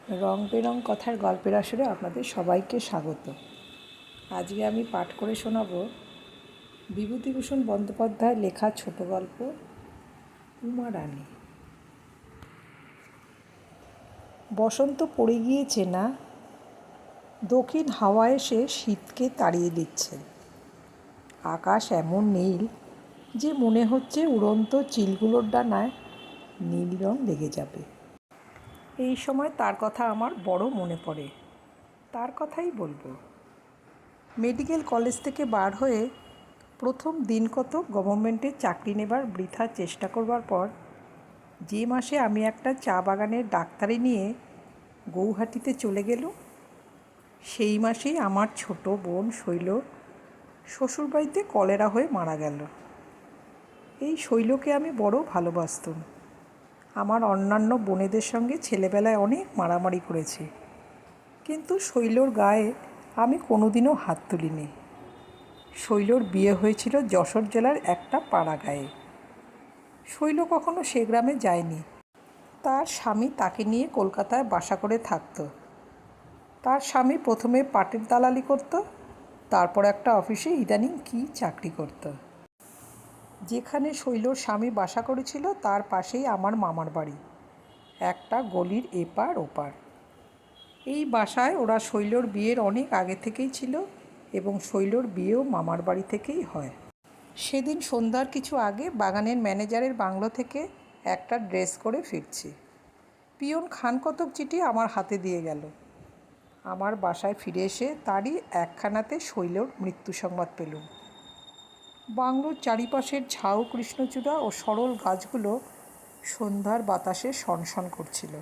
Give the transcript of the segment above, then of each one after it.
রং বেরং কথার গল্পের আসরে আপনাদের সবাইকে স্বাগত। আজকে আমি পাঠ করে শোনাব বিভূতিভূষণ বন্দ্যোপাধ্যায়ের লেখা ছোট গল্প উমা রানী। বসন্ত পড়ে গিয়েছে না, দক্ষিণ হাওয়া এসে শীতকে তাড়িয়ে দিচ্ছে। আকাশ এমন নীল যে মনে হচ্ছে উড়ন্ত চিলগুলোর ডানায় নীল রং লেগে যাবে। এই সময় তার কথা আমার বড় মনে পড়ে, তার কথাই বলবো। মেডিকেল কলেজ থেকে বার হয়ে প্রথম দিন কত গভর্নমেন্টের চাকরি নেবার বৃথা চেষ্টা করবার পর যে মাসে আমি একটা চা বাগানের ডাক্তারি নিয়ে গৌহাটিতে চলে গেলুম, সেই মাসেই আমার ছোট বোন শৈল শ্বশুরবাড়িতে কলেরা হয়ে মারা গেল। এই শৈলকে আমি বড় ভালোবাসতুম। আমার অন্যান্য বোনেদের সঙ্গে ছেলেবেলায় অনেক মারামারি করেছি, কিন্তু শৈলর গায়ে আমি কোনোদিনও হাত তুলিনি। শৈলর বিয়ে হয়েছিল যশোর জেলার একটা পাড়া গায়ে। শৈল কখনো সে গ্রামে যায়নি। তার স্বামী তাকে নিয়ে কলকাতায় বাসা করে থাকত। তার স্বামী প্রথমে পাটের দালালি করত, তারপর একটা অফিসে ইদানিং কী চাকরি করত। যেখানে শৈলর স্বামী বাসা করেছিল তার পাশেই আমার মামার বাড়ি, একটা গলির এপার ওপার। এই বাসায় ওরা শৈলর বিয়ের অনেক আগে থেকেই ছিল এবং শৈলর বিয়েও মামার বাড়ি থেকেই হয়। সেদিন সন্ধ্যার কিছু আগে বাগানের ম্যানেজারের বাংলো থেকে একটা ড্রেস করে ফিরছি। পিয়ন খান কতক চিঠি আমার হাতে দিয়ে গেল। আমার বাসায় ফিরে এসে তারই একখানাতে শৈলর মৃত্যু সংবাদ পেলুম। বাংলোর চারিপাশের ঝাউ কৃষ্ণচূড়া ও সরল গাছগুলো সন্ধ্যার বাতাসে সনসন করছিল।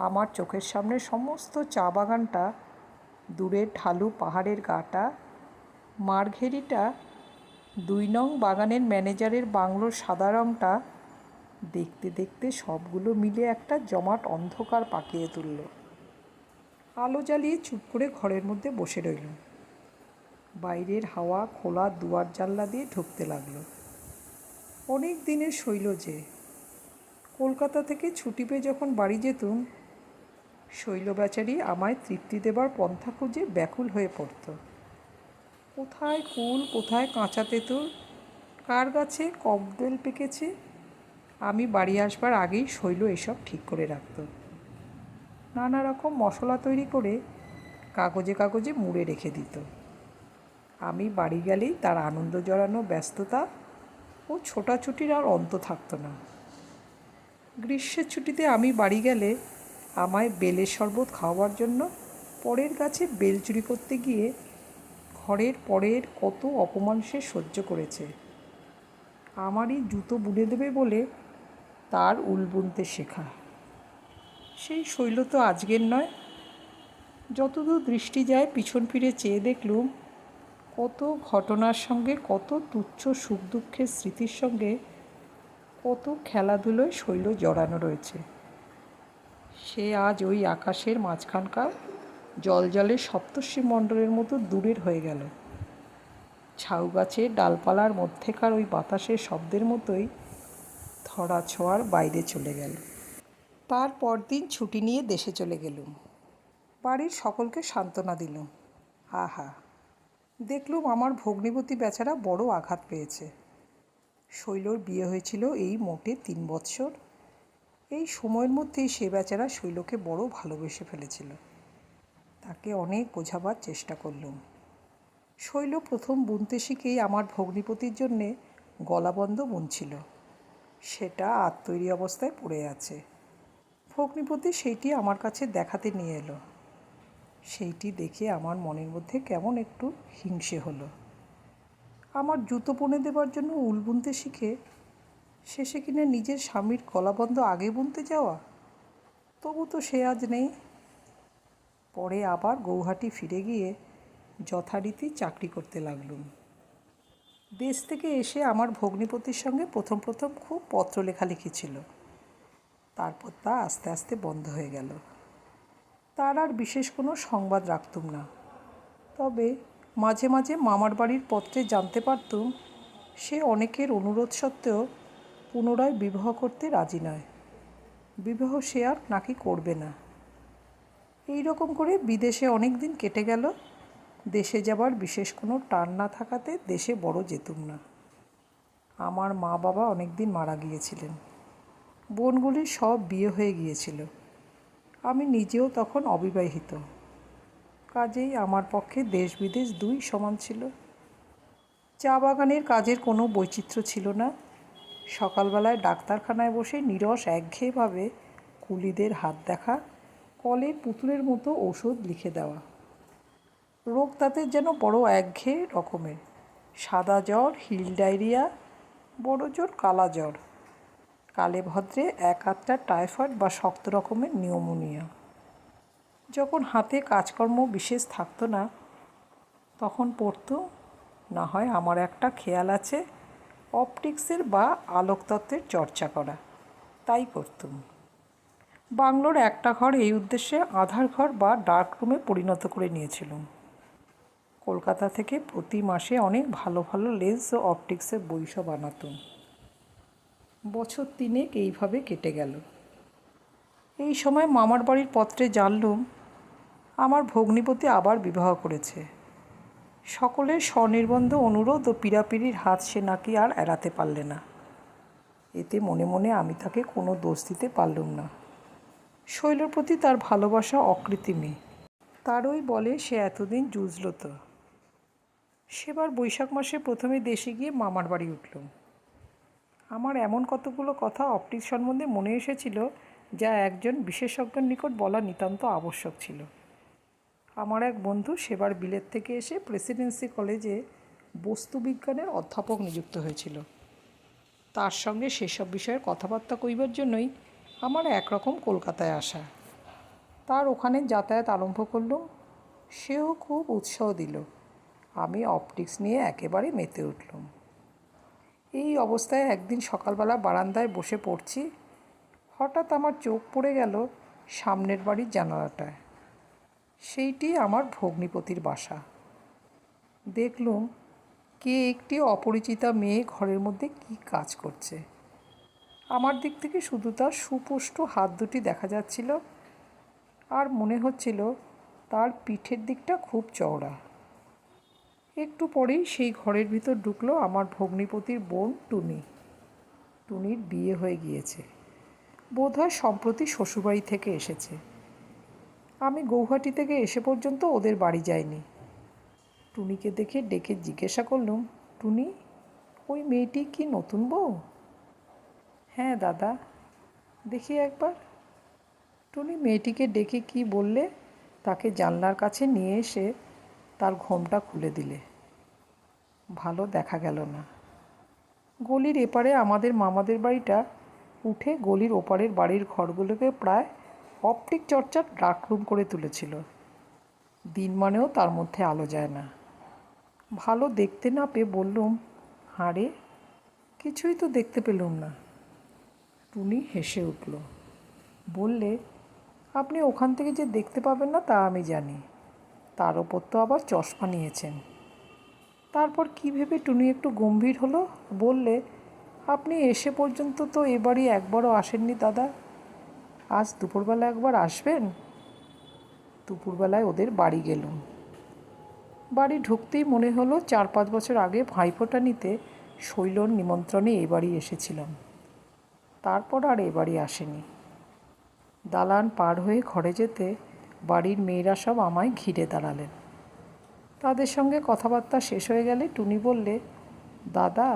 আমার চোখের সামনে সমস্ত চা বাগানটা, দূরের ঢালু পাহাড়ের গাটা, মারঘেরিটা, 2 নং বাগানের ম্যানেজারের বাংলোর সাদা রঙটা, দেখতে দেখতে সবগুলো মিলে একটা জমাট অন্ধকার পাকিয়ে তুলল। আলো জ্বালিয়ে চুপ করে ঘরের মধ্যে বসে রইলুম। বাইরের হাওয়া খোলা দুয়ার জানলা দিয়ে ঢুকতে লাগলো। অনেক দিনের শৈল যে। কলকাতা থেকে ছুটি পেয়ে যখন বাড়ি যেতুম, শৈল বেচারি আমায় তৃপ্তি দেবার পন্থা খুঁজে ব্যাকুল হয়ে পড়ত। কোথায় কুল, কোথায় কাঁচা তেঁতুল, কার গাছে কদবেল পেকেছে, আমি বাড়ি আসবার আগেই শৈল এসব ঠিক করে রাখত। নানা রকম মশলা তৈরি করে কাগজে কাগজে মুড়ে রেখে দিত। আমি বাড়ি গেলেই তার আনন্দ জড়ানো ব্যস্ততা ও ছোটাছুটির আর অন্ত থাকত না। গ্রীষ্মের ছুটিতে আমি বাড়ি গেলে আমায় বেলের শরবত খাওয়াবার জন্য পরের গাছে বেল চুরি করতে গিয়ে ঘরের পরের কত অপমান সে সহ্য করেছে। আমারই জুতো বুনে দেবে বলে তার উল বুনতে শেখা। সেই শৈল তো আজকের নয়। যতদূর দৃষ্টি যায় পিছন ফিরে চেয়ে দেখলুম কত ঘটনার সঙ্গে, কত তুচ্ছ সুখ দুঃখের স্মৃতির সঙ্গে কত খেলাধুলোয় শৈল জড়ানো রয়েছে। সে আজ ওই আকাশের মাঝখানকার জলজলে সপ্তর্ষি মণ্ডলের মতো দূরের হয়ে গেল। ঝাউ গাছের ডালপালার মধ্যেকার ওই বাতাসের শব্দের মতোই ধরা ছোঁয়ার বাইরে চলে গেল। তার পরদিন ছুটি নিয়ে দেশে চলে গেলুম। বাড়ির সকলকে সান্ত্বনা দিলুম। আহা, দেখলুম আমার ভগ্নিপতি বেচারা বড় আঘাত পেয়েছে। শৈলর বিয়ে হয়েছিল এই মোটে 3 বৎসর। এই সময়ের মধ্যেই সে বেচারা শৈলকে বড় ভালোবেসে ফেলেছিল। তাকে অনেক বোঝাবার চেষ্টা করলুম। শৈল প্রথম বুনতে শিখেই আমার ভগ্নিপতির জন্যে গলাবন্ধ বুনছিল। সেটা তৈরি অবস্থায় পড়ে আছে। ভগ্নিপতি সেইটি আমার কাছে দেখাতে নিয়ে এলো। সেইটি দেখে আমার মনের মধ্যে কেমন একটু হিংসে হলো। আমার জুতো বুনে দেবার জন্য উল বুনতে শিখে শেষে কিনা নিজের স্বামীর গলাবন্ধ আগে বুনতে যাওয়া। তবু তো সে আজ নেই। পরে আবার গৌহাটি ফিরে গিয়ে যথারীতি চাকরি করতে লাগলুম। দেশ থেকে এসে আমার ভগ্নিপতির সঙ্গে প্রথম প্রথম খুব পত্র লেখালেখি ছিল। তারপর তা আস্তে আস্তে বন্ধ হয়ে গেল। তার আর বিশেষ কোনো সংবাদ রাখতুম না। তবে মাঝে মাঝে মামার বাড়ির পত্রে জানতে পারতুম সে অনেকের অনুরোধ সত্ত্বেও পুনরায় বিবাহ করতে রাজি নয়। বিবাহ সে আর নাকি করবে না। এই রকম করে বিদেশে অনেক দিন কেটে গেল। দেশে যাবার বিশেষ কোনো টান না থাকাতে দেশে বড় যেতুম না। আমার মা বাবা অনেক দিন মারা গিয়েছিলেন। বোনগুলির সব বিয়ে হয়ে গিয়েছিল। আমি নিজেও তখন অবিবাহিত। কাজেই আমার পক্ষে দেশ বিদেশ দুই সমান ছিল। চা বাগানের কাজের কোনো বৈচিত্র্য ছিল না। সকালবেলায় ডাক্তারখানায় বসে নীরস একঘেয়েভাবে কুলিদের হাত দেখা, কলের পুতুলের মতো ওষুধ লিখে দেওয়া। রোগ তাদের যেন বড় একঘেয়ে রকমের। সাদা জ্বর, হিল ডায়রিয়া, বড় জোর কালা জ্বর, কালে ভদ্রে এক আধটা টাইফয়েড বা শক্ত রকমের নিউমোনিয়া। যখন হাতে কাজকর্ম বিশেষ থাকতো না, তখন পড়তো, না হয় আমার একটা খেয়াল আছে অপটিক্সের বা আলোকতত্ত্বের চর্চা করা, তাই করতুম। বাংলোর একটা ঘর এই উদ্দেশ্যে আধার ঘর বা ডার্ক রুমে পরিণত করে নিয়েছিলাম। কলকাতা থেকে প্রতি মাসে অনেক ভালো ভালো লেন্স ও অপটিক্সের বই সব আনাতুম। বছর তিনেক এইভাবে কেটে গেল। এই সময় মামার বাড়ির পত্রে জানলুম আমার ভগ্নিপতি আবার বিবাহ করেছে। সকলের স্বনির্বন্ধ অনুরোধ ও পীড়াপিড়ির হাত সে নাকি আর এড়াতে পারলে না। এতে মনে মনে আমি তাকে কোনো দোষ দিতে পারলুম না। শৈলর প্রতি তার ভালোবাসা অকৃত্রিমই। তারই বলে সে এতদিন জুঝল তো। সেবার বৈশাখ মাসে প্রথমে দেশে গিয়ে মামার বাড়ি উঠলুম। আমার এমন কতগুলো কথা অপটিক্স সম্বন্ধে মনে এসেছিল যা একজন বিশেষজ্ঞের নিকট বলা নিতান্ত আবশ্যক ছিল। আমার এক বন্ধু সেবার বিলেত থেকে এসে প্রেসিডেন্সি কলেজে বস্তুবিজ্ঞানের অধ্যাপক নিযুক্ত হয়েছিল। তার সঙ্গে সেসব বিষয়ে কথাবার্তা কইবার জন্যই আমার একরকম কলকাতায় আসা। তার ওখানে যাতায়াত আরম্ভ করলুম। সেও খুব উৎসাহ দিল। আমি অপটিক্স নিয়ে একেবারে মেতে উঠলুম। এই অবস্থায় একদিন সকালবেলা বারান্দায় বসে পড়ছি, হঠাৎ আমার চোখ পড়ে গেল সামনের বাড়ির জানালাটায়। সেইটি আমার ভগ্নিপতির বাসা। দেখলুম কে একটি অপরিচিতা মেয়ে ঘরের মধ্যে কি কাজ করছে। আমার দিক থেকে শুধু তার সুপুষ্ট হাত দুটি দেখা যাচ্ছিল, আর মনে হচ্ছিল তার পিঠের দিকটা খুব চওড়া। একটু পরেই সেই ঘরের ভিতর ঢুকলো আমার ভগ্নিপতির বোন টুনি। টুনির বিয়ে হয়ে গিয়েছে, বোধহয় সম্প্রতি শ্বশুরবাড়ি থেকে এসেছে। আমি গৌহাটি থেকে এসে পর্যন্ত ওদের বাড়ি যাইনি। টুনিকে দেখে ডেকে জিজ্ঞাসা করলুম, টুনি, ওই মেয়েটি কি নতুন বউ? হ্যাঁ দাদা, দেখি একবার। টুনি মেয়েটিকে ডেকে কি বললে তাকে জানলার কাছে নিয়ে এসে তার ঘোমটা খুলে দিলে। ভালো দেখা গেল না। গলির এপারে আমাদের মামাদের বাড়িটা উঠে গলির ওপারের বাড়ির ঘরগুলোকে প্রায় অপটিক চর্চার ডার্করুম করে তুলেছিল। দিনমানেও তার মধ্যে আলো যায় না। ভালো দেখতে না পেয়ে বললুম, হাঁরে, কিছুই তো দেখতে পেলুম না। টুনি হেসে উঠল, বললে, আপনি ওখান থেকে যে দেখতে পাবেন না তা আমি জানি। তার ওপর তো আবার চশমা নিয়েছেন। তারপর কি ভেবে টুনি একটু গম্ভীর হলো, বললে, আপনি এসে পর্যন্ত তো এ বাড়ি একবারও আসেননি দাদা। আজ দুপুরবেলা একবার আসবেন। দুপুরবেলায় ওদের বাড়ি গেলুম। বাড়ি ঢুকতেই মনে হলো 4-5 বছর আগে ভাইফোঁটা নিতে শৈলর নিমন্ত্রণে এ বাড়ি এসেছিলাম। তারপর আর এ বাড়ি আসেনি। দালান পার হয়ে ঘরে যেতে বাড়ির মেয়েরা সব আমায় ঘিরে দাঁড়ালেন। তাদের সঙ্গে কথাবার্তা শেষ হয়ে গেলে টুনি বললে, দাদা,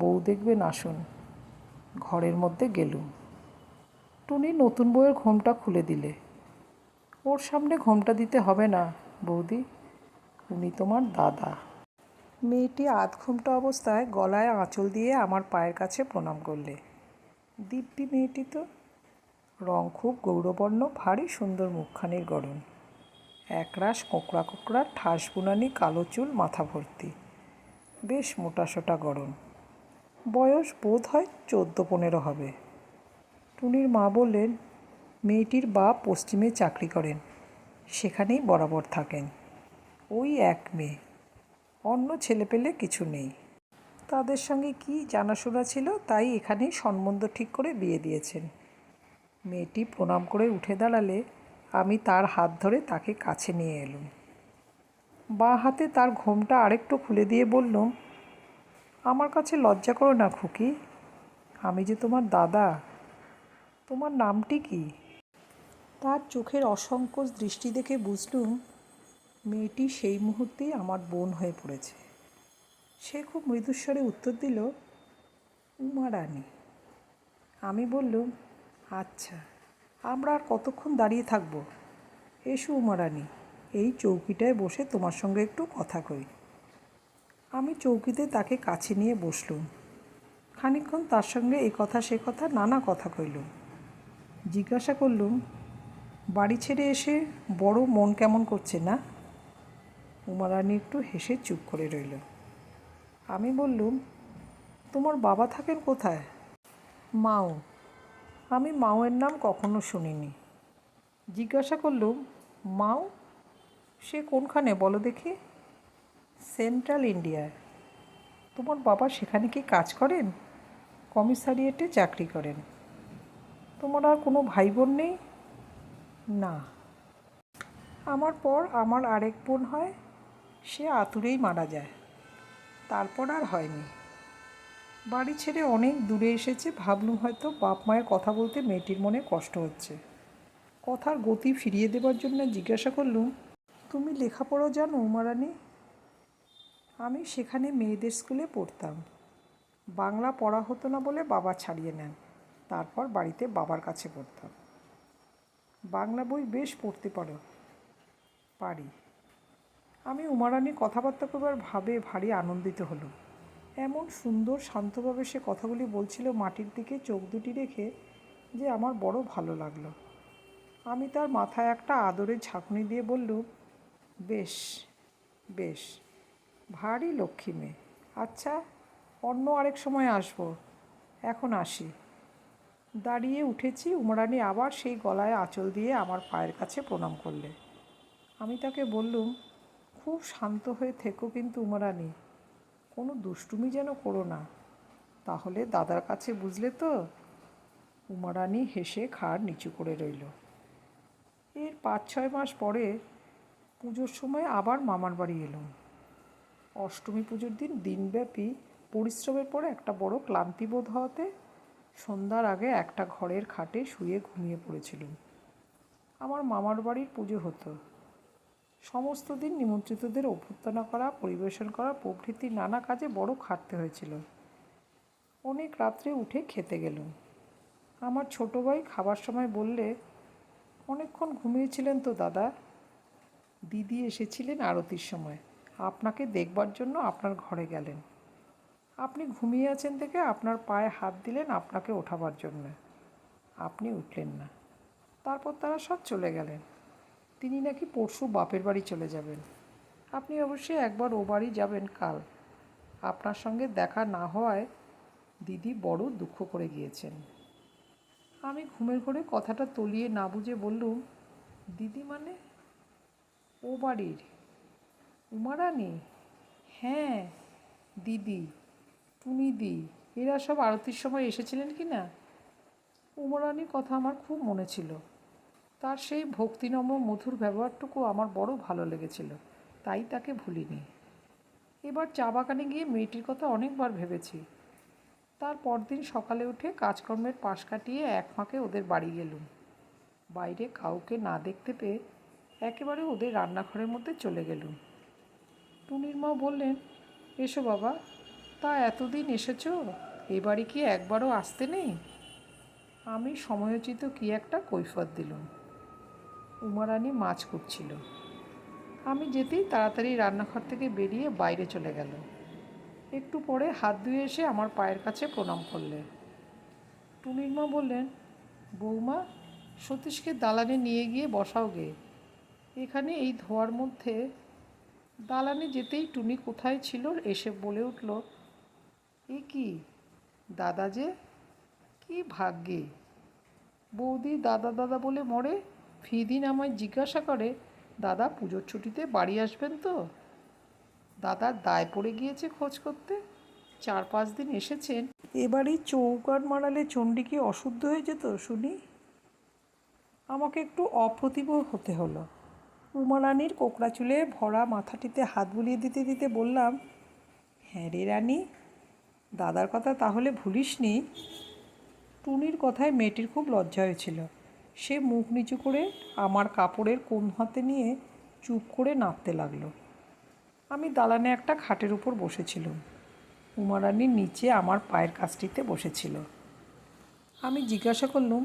বউ দেখবেন, আসুন। ঘরের মধ্যে গেলুম। টুনি নতুন বউয়ের ঘোমটা খুলে দিলে। ওর সামনে ঘোমটা দিতে হবে না বৌদি, উনি তোমার দাদা। মেয়েটি আধ ঘোমটা অবস্থায় গলায় আঁচল দিয়ে আমার পায়ের কাছে প্রণাম করলে। দিব্যি মেয়েটি তো। রং খুব গৌরবর্ণ, ভারী সুন্দর মুখখানির গড়ন। একরাশ কোঁকড়া কোঁকড়া ঠাস বুনানি কালো চুল মাথা ভর্তি, বেশ মোটাসোটা গড়ন। বয়স বোধ হয় 14-15 হবে। টুনির মা বললেন, মেয়েটির বাপ পশ্চিমে চাকরি করেন, সেখানেই বরাবর থাকেন। ওই এক মেয়ে, অন্য ছেলেপেলে কিছু নেই। তাদের সঙ্গে কি জানাশোনা ছিল তাই এখানেই সম্বন্ধ ঠিক করে বিয়ে দিয়েছেন। মেয়েটি প্রণাম করে উঠে দাঁড়ালে আমি তার হাত ধরে তাকে কাছে নিয়ে এলুম। বাঁ হাতে তার ঘোমটা আরেকটু খুলে দিয়ে বললুম, আমার কাছে লজ্জা করো না খুকি, আমি যে তোমার দাদা। তোমার নামটি কি? তার চোখের অসংকোচ দৃষ্টি দেখে বুঝলুম মেয়েটি সেই মুহূর্তেই আমার বোন হয়ে পড়েছে। সে খুব মৃদুস্বরে উত্তর দিল, উমা রানী। আমি বললুম, আচ্ছা, আমরা আর কতক্ষণ দাঁড়িয়ে থাকবো? এসো উমা রানী, এই চৌকিটায় বসে তোমার সঙ্গে একটু কথা কই। আমি চৌকিতে তাকে কাছে নিয়ে বসলুম। খানিকক্ষণ তার সঙ্গে এ কথা সে কথা নানা কথা কইলুম। জিজ্ঞাসা করলুম, বাড়ি ছেড়ে এসে বড় মন কেমন করছে না? উমা রানী একটু হেসে চুপ করে রইল। আমি বললুম, তোমার বাবা থাকেন কোথায়? মাও। আমি মাওয়ের নাম কখনো শুনিনি। জিজ্ঞাসা করলুম, মাও? সে কোনখানে বলো দেখি? সেন্ট্রাল ইন্ডিয়ায়। তোমার বাবা সেখানে কি কাজ করেন? কমিশারিয়েটে চাকরি করেন। তোমার আর কোনো ভাই বোন নেই? না। আমার পর আমার আরেক বোন হয়, সে আতুরেই মারা যায়, তারপর আর হয়নি। বাড়ি ছেড়ে অনেক দূরে এসেছে, ভাবলুম হয়তো বাপ মায়ের কথা বলতে মেয়েটির মনে কষ্ট হচ্ছে। কথার গতি ফিরিয়ে দেবার জন্য জিজ্ঞাসা করলুম, তুমি লেখাপড়া জানো উমা রানী? আমি সেখানে মেয়েদের স্কুলে পড়তাম। বাংলা পড়া হতো না বলে বাবা ছাড়িয়ে নেন, তারপর বাড়িতে বাবার কাছে পড়তাম। বাংলা বই বেশ পড়তে পারো? পারি। আমি উমা রানীর কথাবার্তা করবার ভাবে ভারী আনন্দিত হলো। এমন সুন্দর শান্তভাবে সে কথাগুলি বলছিল মাটির দিকে চোখ দুটি রেখে, যে আমার বড় ভালো লাগলো। আমি তার মাথায় একটা আদরের ঝাঁকুনি দিয়ে বললুম, বেশ বেশ, ভারী লক্ষ্মী মেয়ে। আচ্ছা, অন্য আরেক সময় আসবো, এখন আসি। দাঁড়িয়ে উঠেছি, উমা রানী আবার সেই গলায় আঁচল দিয়ে আমার পায়ের কাছে প্রণাম করলে। আমি তাকে বললুম, খুব শান্ত হয়ে থেকো কিন্তু উমা রানী, কোনো দুষ্টুমি যেন করো না, তাহলে দাদার কাছে, বুঝলে তো? উমা রানী হেসে ঘাড় নিচু করে রইল। এর 5-6 মাস পরে পুজোর সময় আবার মামার বাড়ি এলুম। অষ্টমী পুজোর দিন দিনব্যাপী পরিশ্রমের পরে একটা বড় ক্লান্তি বোধ হওয়াতে সন্ধ্যার আগে একটা ঘরের খাটে শুয়ে ঘুমিয়ে পড়েছিলুম। আমার মামার বাড়ির পুজো হতো। সমস্ত দিন নিমন্ত্রিতদের অভ্যর্থনা করা, পরিবেশন করা প্রভৃতি নানা কাজে বড় খাটতে হয়েছিল। অনেক রাত্রে উঠে খেতে গেলুম। আমার ছোট ভাই খাবার সময় বললে, অনেকক্ষণ ঘুমিয়েছিলেন তো দাদা? দিদি এসেছিলেন আরতির সময়, আপনাকে দেখবার জন্য আপনার ঘরে গেলেন। আপনি ঘুমিয়ে আছেন দেখে আপনার পায়ে হাত দিলেন আপনাকে ওঠাবার জন্য। আপনি উঠলেন না। তারপর তারা সব চলে গেলেন। তিনি নাকি পরশু বাপের বাড়ি চলে যাবেন। আপনি অবশ্যই একবার ও বাড়ি যাবেন কাল। আপনার সঙ্গে দেখা না হওয়ায় দিদি বড় দুঃখ করে গিয়েছেন। আমি ঘুমের ঘোরে কথাটা তলিয়ে না বুঝে বললুম, দিদি মানে? ও বাড়ির উমা রানী? হ্যাঁ, দিদি, টুনিদি, এরা সব আরতির সময় এসেছিলেন কি না? উমা রানীর কথা আমার খুব মনে ছিল। তার সেই ভক্তিনম্র মধুর ব্যবহারটুকু আমার বড় ভালো লেগেছিল, তাই তাকে ভুলিনি। এবার চা বাগানে গিয়ে মেয়েটির কথা অনেকবার ভেবেছি। তার পরদিন সকালে উঠে কাজকর্মের পাশ কাটিয়ে এক ফাঁকে ওদের বাড়ি গেলুম। বাইরে কাউকে না দেখতে পেয়ে একেবারে ওদের রান্নাঘরের মধ্যে চলে গেলুম। টুনির মা বললেন, এসো বাবা, তা এতদিন এসেছো, এ বাড়ি কি একবারও আসতে নেই? আমি সময়োচিত কি একটা কৈফিয়ত দিলুম। উমা রানী মাছ কুটছিল। আমি যেতেই তাড়াতাড়ি রান্নাঘর থেকে বেরিয়ে বাইরে চলে গেল। একটু পরে হাত ধুয়ে এসে আমার পায়ের কাছে প্রণাম করলে। টুনির মা বললেন, বৌমা, সতীশকে দালানে নিয়ে গিয়ে বসাও গে। এখানে এই ধোয়ার মধ্যে। দালানে যেতেই টুনি কোথায় ছিল এসে বলে উঠল, এ কি দাদা যে? কি ভাগ্যে! বৌদি দাদা দাদা বলে মরে, ফিদিন আমায় জিজ্ঞাসা করে, দাদা পুজোর ছুটিতে বাড়ি আসবেন তো? দাদার দায় পড়ে গিয়েছে খোঁজ করতে। 4-5 দিন এসেছেন। এবারই চৌকাট মারালে চণ্ডী কি অশুদ্ধ হয়ে যেত শুনি? আমাকে একটু অপ্রতিভ হতে হলো। উমারানির কোকড়া চুলে ভরা মাথাটিতে হাত বুলিয়ে দিতে দিতে বললাম, হ্যাঁ রে রানী, দাদার কথা তাহলে ভুলিসনি? টুনির কথায় মেয়েটির খুব লজ্জা হয়েছিল। সে মুখ নিচু করে আমার কাপড়ের কোণ হাতে নিয়ে চুপ করে নাড়তে লাগলো। আমি দালানে একটা খাটের উপর বসেছিলাম। উমারানি নিচে আমার পায়ের কাছটিতে বসেছিল। আমি জিজ্ঞাসা করলুম,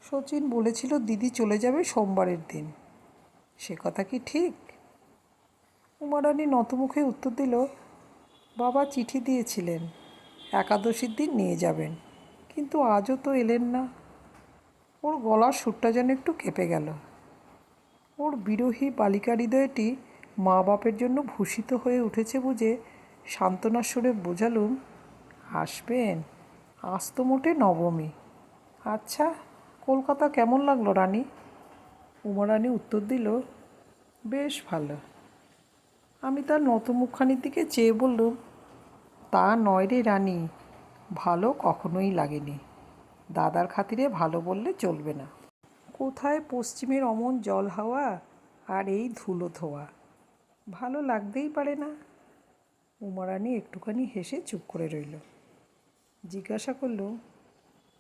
শচীন বলেছিল দিদি চলে যাবে সোমবারের দিন, সে কথা কি ঠিক? উমারানি নতমুখে উত্তর দিল, বাবা চিঠি দিয়েছিলেন একাদশীর দিন নিয়ে যাবেন, কিন্তু আজও তো এলেন না। ওর গলার সুরটা যেন একটু কেঁপে গেল। ওর বিরহী বালিকা হৃদয়টি মা বাপের জন্য ভূষিত হয়ে উঠেছে বুঝে সান্ত্বনার সুরে বোঝালুম, আসবেন, আজ তো মোটে নবমী। আচ্ছা, কলকাতা কেমন লাগলো রানী? উমারানি উত্তর দিল, বেশ ভালো। আমি তার নতমুখখানির দিকে চেয়ে বললুম, তা নয় রে রানী, ভালো কখনোই লাগেনি। দাদার খাতিরে ভালো বললে চলবে না। কোথায় পশ্চিমের অমন জল হাওয়া আর এই ধুলো ধোয়া, ভালো লাগতেই পারে না। উমারানি একটুখানি হেসে চুপ করে রইল। জিজ্ঞাসা করল,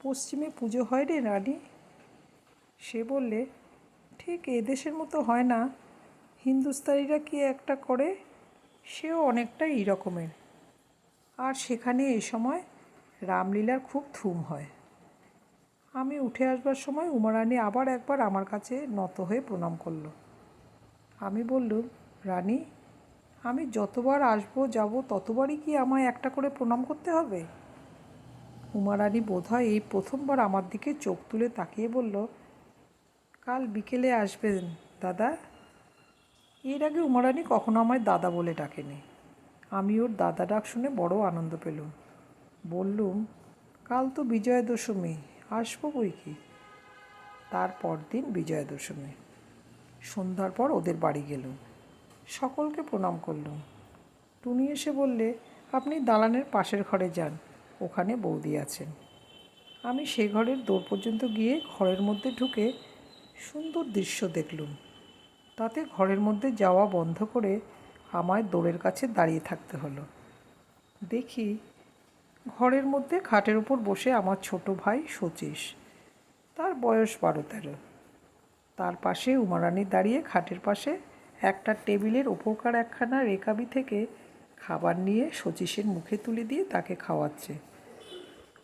পশ্চিমে পুজো হয় রে রানী? সে বললে, ঠিক এদেশের মতো হয় না, হিন্দুস্তানিরা কি একটা করে, সেও অনেকটা এই রকমের। আর সেখানে এ সময় রামলীলার খুব ধুম হয়। আমি উঠে আসবার সময় উমারানি আবার একবার আমার কাছে নত হয়ে প্রণাম করল। আমি বললুম, রানী, আমি যতবার আসবো যাব ততবারই কি আমায় একটা করে প্রণাম করতে হবে? উমারানি বোধহয় এই প্রথমবার আমার দিকে চোখ তুলে তাকিয়ে বলল, কাল বিকেলে আসবেন দাদা। এর আগে উমারানি কখনো আমায় দাদা বলে ডাকেনি। আমি ওর দাদা ডাক শুনে বড় আনন্দ পেলুম। বললুম, কাল তো বিজয়া দশমী, আসবো বই কি। তারপর দিন বিজয়া দশমী। সন্ধ্যার পর ওদের বাড়ি গেলুম। সকলকে প্রণাম করলুম। টুনি এসে বললে, আপনি দালানের পাশের ঘরে যান, ওখানে বৌদি আছেন। আমি সে ঘরের দোর পর্যন্ত গিয়ে ঘরের মধ্যে ঢুকে সুন্দর দৃশ্য দেখলুম। তাতে ঘরের মধ্যে যাওয়া বন্ধ করে আমায় দোরের কাছে দাঁড়িয়ে থাকতে হলো। দেখি ঘরের মধ্যে খাটের উপর বসে আমার ছোট ভাই শচীশ, তার বয়স 12-13। তার পাশে উমারানি দাঁড়িয়ে খাটের পাশে একটা টেবিলের ওপরকার একখানা রেকাবি থেকে খাবার নিয়ে শচীশের মুখে তুলে দিয়ে তাকে খাওয়াচ্ছে।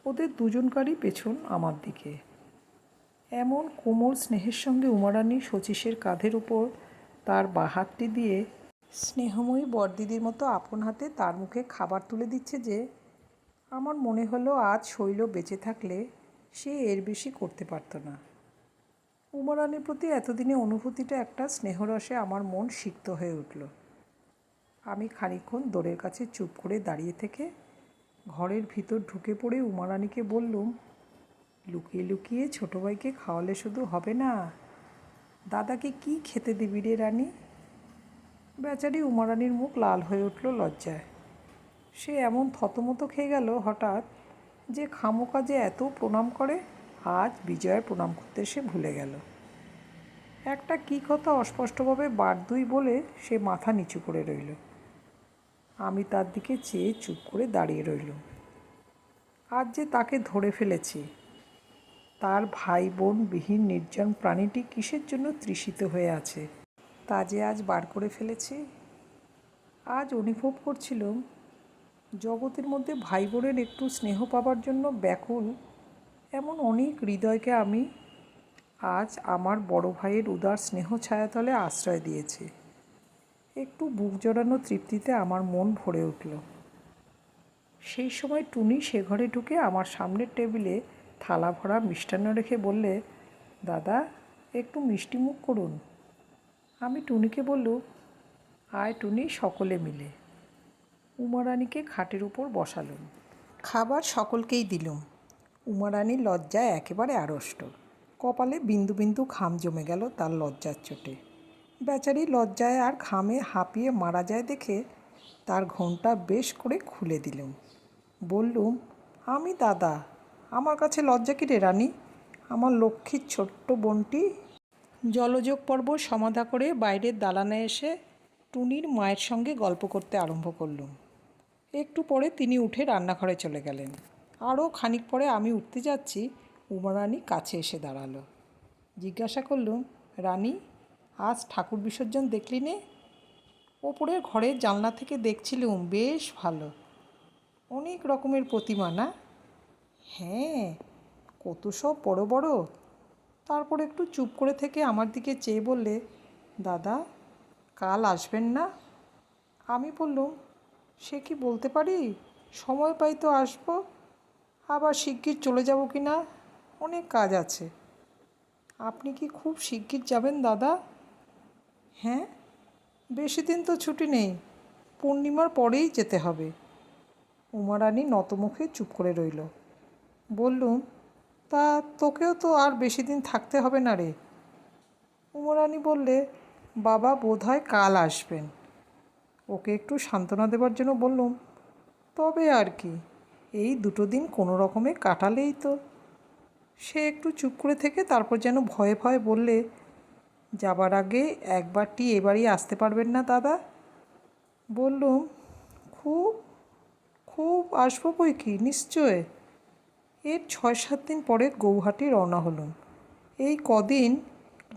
ওদের দুজনকারই পেছন আমার দিকে। এমন কোমল স্নেহের সঙ্গে উমারানি শচীশের কাঁধের উপর তার বাঁ হাতটি দিয়ে স্নেহময়ী বড়দিদির মতো আপন হাতে তার মুখে খাবার তুলে দিচ্ছে যে আমার মনে হলো আজ শৈল বেঁচে থাকলে সে এর বেশি করতে পারত না। উমারানির প্রতি এতদিনে অনুভূতিটা একটা স্নেহরসে আমার মন সিক্ত হয়ে উঠল। আমি খানিকক্ষণ দোরের কাছে চুপ করে দাঁড়িয়ে থেকে ঘরের ভিতর ঢুকে পড়ে উমারানিকে বললুম, লুকিয়ে লুকিয়ে ছোটো ভাইকে খাওয়ালে শুধু হবে না, দাদাকে কি খেতে দিবি রে রানী? বেচারি উমারানির মুখ লাল হয়ে উঠল লজ্জায়। সে এমন থতমতো খেয়ে গেল হঠাৎ যে খামোকা যে এত প্রণাম করে, আজ বিজয়ের প্রণাম করতে সে ভুলে গেল। একটা কী কথা অস্পষ্টভাবে বারদুই বলে সে মাথা নিচু করে রইল। আমি তার দিকে চেয়ে চুপ করে দাঁড়িয়ে রইলুম। আজ যে তাকে ধরে ফেলেছি, তার ভাই বোন বিহীন নির্জন প্রাণীটি কিসের জন্য তৃষিত হয়ে আছে তা যে আজ বার করে ফেলেছি। আজ অনুভব করছিলাম জগতের মধ্যে ভাই বোনের একটু স্নেহ পাবার জন্য ব্যাকুল এমন অনেক হৃদয়কে আমি আজ আমার বড় ভাইয়ের উদার স্নেহ ছায়াতলে আশ্রয় দিয়েছি। একটু বুক জড়ানো তৃপ্তিতে আমার মন ভরে উঠল। সেই সময় টুনি সে ঘরে ঢুকে আমার সামনের টেবিলে থালা ভরা মিষ্টান্ন রেখে বললে, দাদা, একটু মিষ্টি মুখ করুন। আমি টুনিকে বললুম, আয় টুনি, সকলে মিলে। উমারানিকে খাটের উপর বসালুম। খাবার সকলকেই দিলুম। উমারানি লজ্জায় একেবারে আড়ষ্ট। কপালে বিন্দু বিন্দু ঘাম জমে গেল তার লজ্জার চোটে। বেচারি লজ্জায় আর ঘামে হাঁপিয়ে মারা যায় দেখে তার ঘোমটা বেশ করে খুলে দিলুম। বললুম, আমি দাদা, আমার কাছে লজ্জা কি রে রানী? আমার লক্ষ্মীর ছোট্ট বোনটি জলযোগ পর্ব সমাধা করে বাইরের দালানে এসে টুনির মায়ের সঙ্গে গল্প করতে আরম্ভ করলুম। একটু পরে তিনি উঠে রান্নাঘরে চলে গেলেন। আরও খানিক পরে আমি উঠতে যাচ্ছি, উমা রানী কাছে এসে দাঁড়ালো। জিজ্ঞাসা করলুম, রানী, আজ ঠাকুর বিসর্জন দেখলি নে? ওপরের ঘরের জানলা থেকে দেখছিলুম, বেশ ভালো, অনেক রকমের প্রতিমা না? হ্যাঁ, কত সব বড় বড়। তারপর একটু চুপ করে থেকে আমার দিকে চেয়ে বললে, দাদা, কাল আসবেন না? আমি বললুম, সে কি বলতে পারি, সময় পাই তো আসবো, আবার শিগগির চলে যাব কি না, অনেক কাজ আছে। আপনি কি খুব শিগগির যাবেন দাদা? হ্যাঁ, বেশি দিন তো ছুটি নেই, পূর্ণিমার পরেই যেতে হবে। উমা রানী নতমুখে চুপ করে রইল। বললুম, তা তোকেও তো আর বেশি দিন থাকতে হবে না রে। উমা রানী বললে, বাবা বোধহয় কাল আসবেন। ওকে একটু সান্ত্বনা দেবার জন্য বললুম, তবে আর কি, এই 2 দিন কোনো রকমে কাটালেই তো। সে একটু চুপ করে থেকে তারপর যেন ভয়ে ভয়ে বললে, যাবার আগে একবারটি এবারই আসতে পারবেন না দাদা? বললুম, খুব খুব আসবো বই কি, নিশ্চয়। এর 6-7 দিন পরে গৌহাটি রওনা হলুম। এই কদিন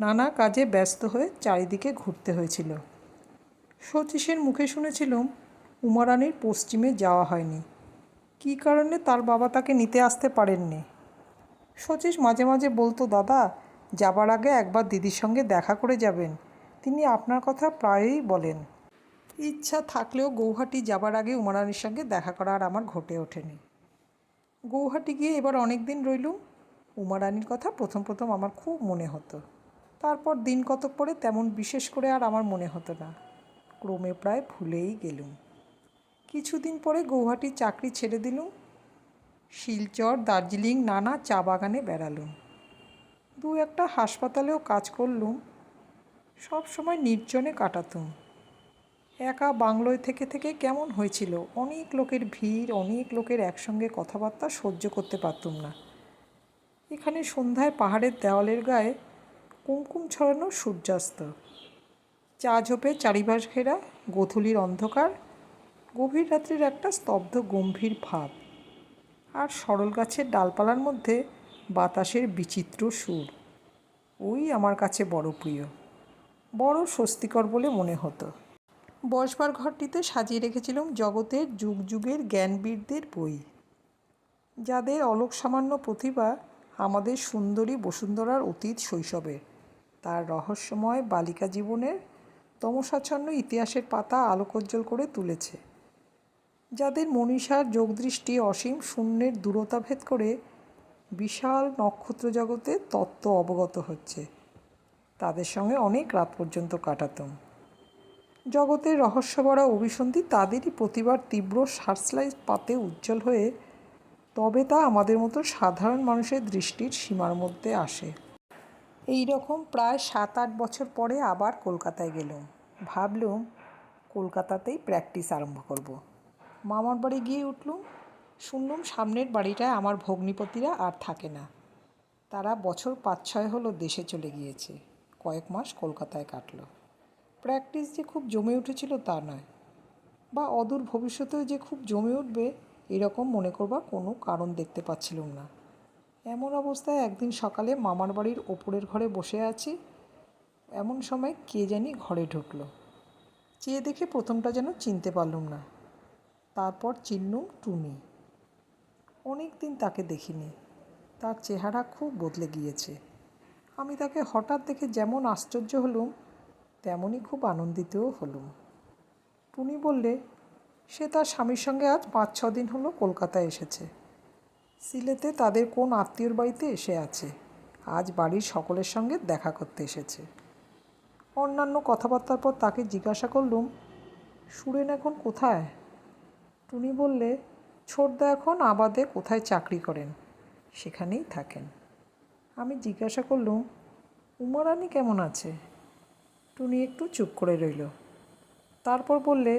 নানা কাজে ব্যস্ত হয়ে চারিদিকে ঘুরতে হয়েছিল। শচীশের মুখে শুনেছিলুম উমা রানীর পশ্চিমে যাওয়া হয়নি, কী কারণে তার বাবা তাকে নিতে আসতে পারেননি। শচীশ মাঝে মাঝে বলতো, দাদা, যাবার আগে একবার দিদির সঙ্গে দেখা করে যাবেন, তিনি আপনার কথা প্রায়ই বলেন। ইচ্ছা থাকলেও গৌহাটি যাবার আগে উমা রানীর সঙ্গে দেখা করা আর আমার ঘটে ওঠেনি। গৌহাটি গিয়ে এবার অনেক দিন রইলুম। উমা রানীর কথা প্রথম প্রথম আমার খুব মনে হতো, তারপর দিন কতক পরে তেমন বিশেষ করে আর আমার মনে হতো না, ক্রমে প্রায় ভুলেই গেলুম। কিছুদিন পরে গৌহাটির চাকরি ছেড়ে দিলুম। শিলচর, দার্জিলিং, নানা চা বাগানে বেড়ালুম। 2-একটা হাসপাতালেও কাজ করলুম। সব সময় নির্জনে কাটাতুম। একা বাংলোয় থেকে থেকে কেমন হয়েছিল, অনেক লোকের ভিড়, অনেক লোকের একসঙ্গে কথাবার্তা সহ্য করতে পারতুম না। এখানে সন্ধ্যায় পাহাড়ের দেওয়ালের গায়ে কুমকুম ছড়ানো সূর্যাস্ত, চা ঝোপে চারিপাশ ঘেরা গোধূলির অন্ধকার, গভীর রাত্রির একটা স্তব্ধ গম্ভীর ভাব, আর সরল গাছের ডালপালার মধ্যে বাতাসের বিচিত্র সুর, ওই আমার কাছে বড় প্রিয়, বড় স্বস্তিকর বলে মনে হতো। বসবার ঘরটিতে সাজিয়ে রেখেছিলাম জগতের যুগ যুগের জ্ঞানবীরদের বই, যাদের অলোক সামান্য প্রতিভা আমাদের সুন্দরী বসুন্ধরার অতীত শৈশবের, তার রহস্যময় বালিকা জীবনের তমসাচ্ছন্ন ইতিহাসের পাতা আলোকোজ্জ্বল করে তুলেছে, যাদের মনীষার যোগদৃষ্টি অসীম শূন্যের দূরতা ভেদ করে বিশাল নক্ষত্র জগতে তত্ত্ব অবগত হচ্ছে। তাদের সঙ্গে অনেক রাত পর্যন্ত কাটাতাম। জগতের রহস্যভরা অভিসন্ধি তাদেরই প্রতিভার তীব্র সার্চলাইট পাতে উজ্জ্বল হয়ে তবে তা আমাদের মতো সাধারণ মানুষের দৃষ্টির সীমার মধ্যে আসে। এই রকম প্রায় 7-8 বছর পরে আবার কলকাতায় গেলুম। ভাবলুম কলকাতাতেই প্র্যাকটিস আরম্ভ করব। মামার বাড়ি গিয়ে উঠলুম। শুনলুম সামনের বাড়িটায় আমার ভগ্নিপতিরা আর থাকে না, তারা বছর 5-6 হলো দেশে চলে গিয়েছে। কয়েক মাস কলকাতায় কাটল। প্র্যাকটিস যে খুব জমে উঠেছিল তা নয়, বা অদূর ভবিষ্যতেও যে খুব জমে উঠবে এরকম মনে করবার কোনো কারণ দেখতে পাচ্ছিলুম না। এমন অবস্থায় একদিন সকালে মামার বাড়ির ওপরের ঘরে বসে আছি, এমন সময় কে জানি ঘরে ঢুকলো। চেয়ে দেখে প্রথমটা যেন চিনতে পারলুম না, তারপর চিনলুম টুনি। অনেক দিন তাকে দেখিনি, তার চেহারা খুব বদলে গিয়েছে। আমি তাকে হঠাৎ দেখে যেমন আশ্চর্য হলুম তেমনই খুব আনন্দিতও হলুম। টুনি বললে, সে তার স্বামীর সঙ্গে আজ 5-6 দিন হলো কলকাতায় এসেছে। সিলেতে তাদের কোন আত্মীয়র বাড়িতে এসে আছে, আজ বাড়ির সকলের সঙ্গে দেখা করতে এসেছে। অন্যান্য কথাবার্তার পর তাকে জিজ্ঞাসা করলুম, সুরেন এখন কোথায়? টুনি বললে, ছোটদা এখন আবাদে কোথায় চাকরি করেন, সেখানেই থাকেন। আমি জিজ্ঞাসা করলুম, উমা রানী কেমন আছে? টুনি একটু চুপ করে রইল। তারপর বললে,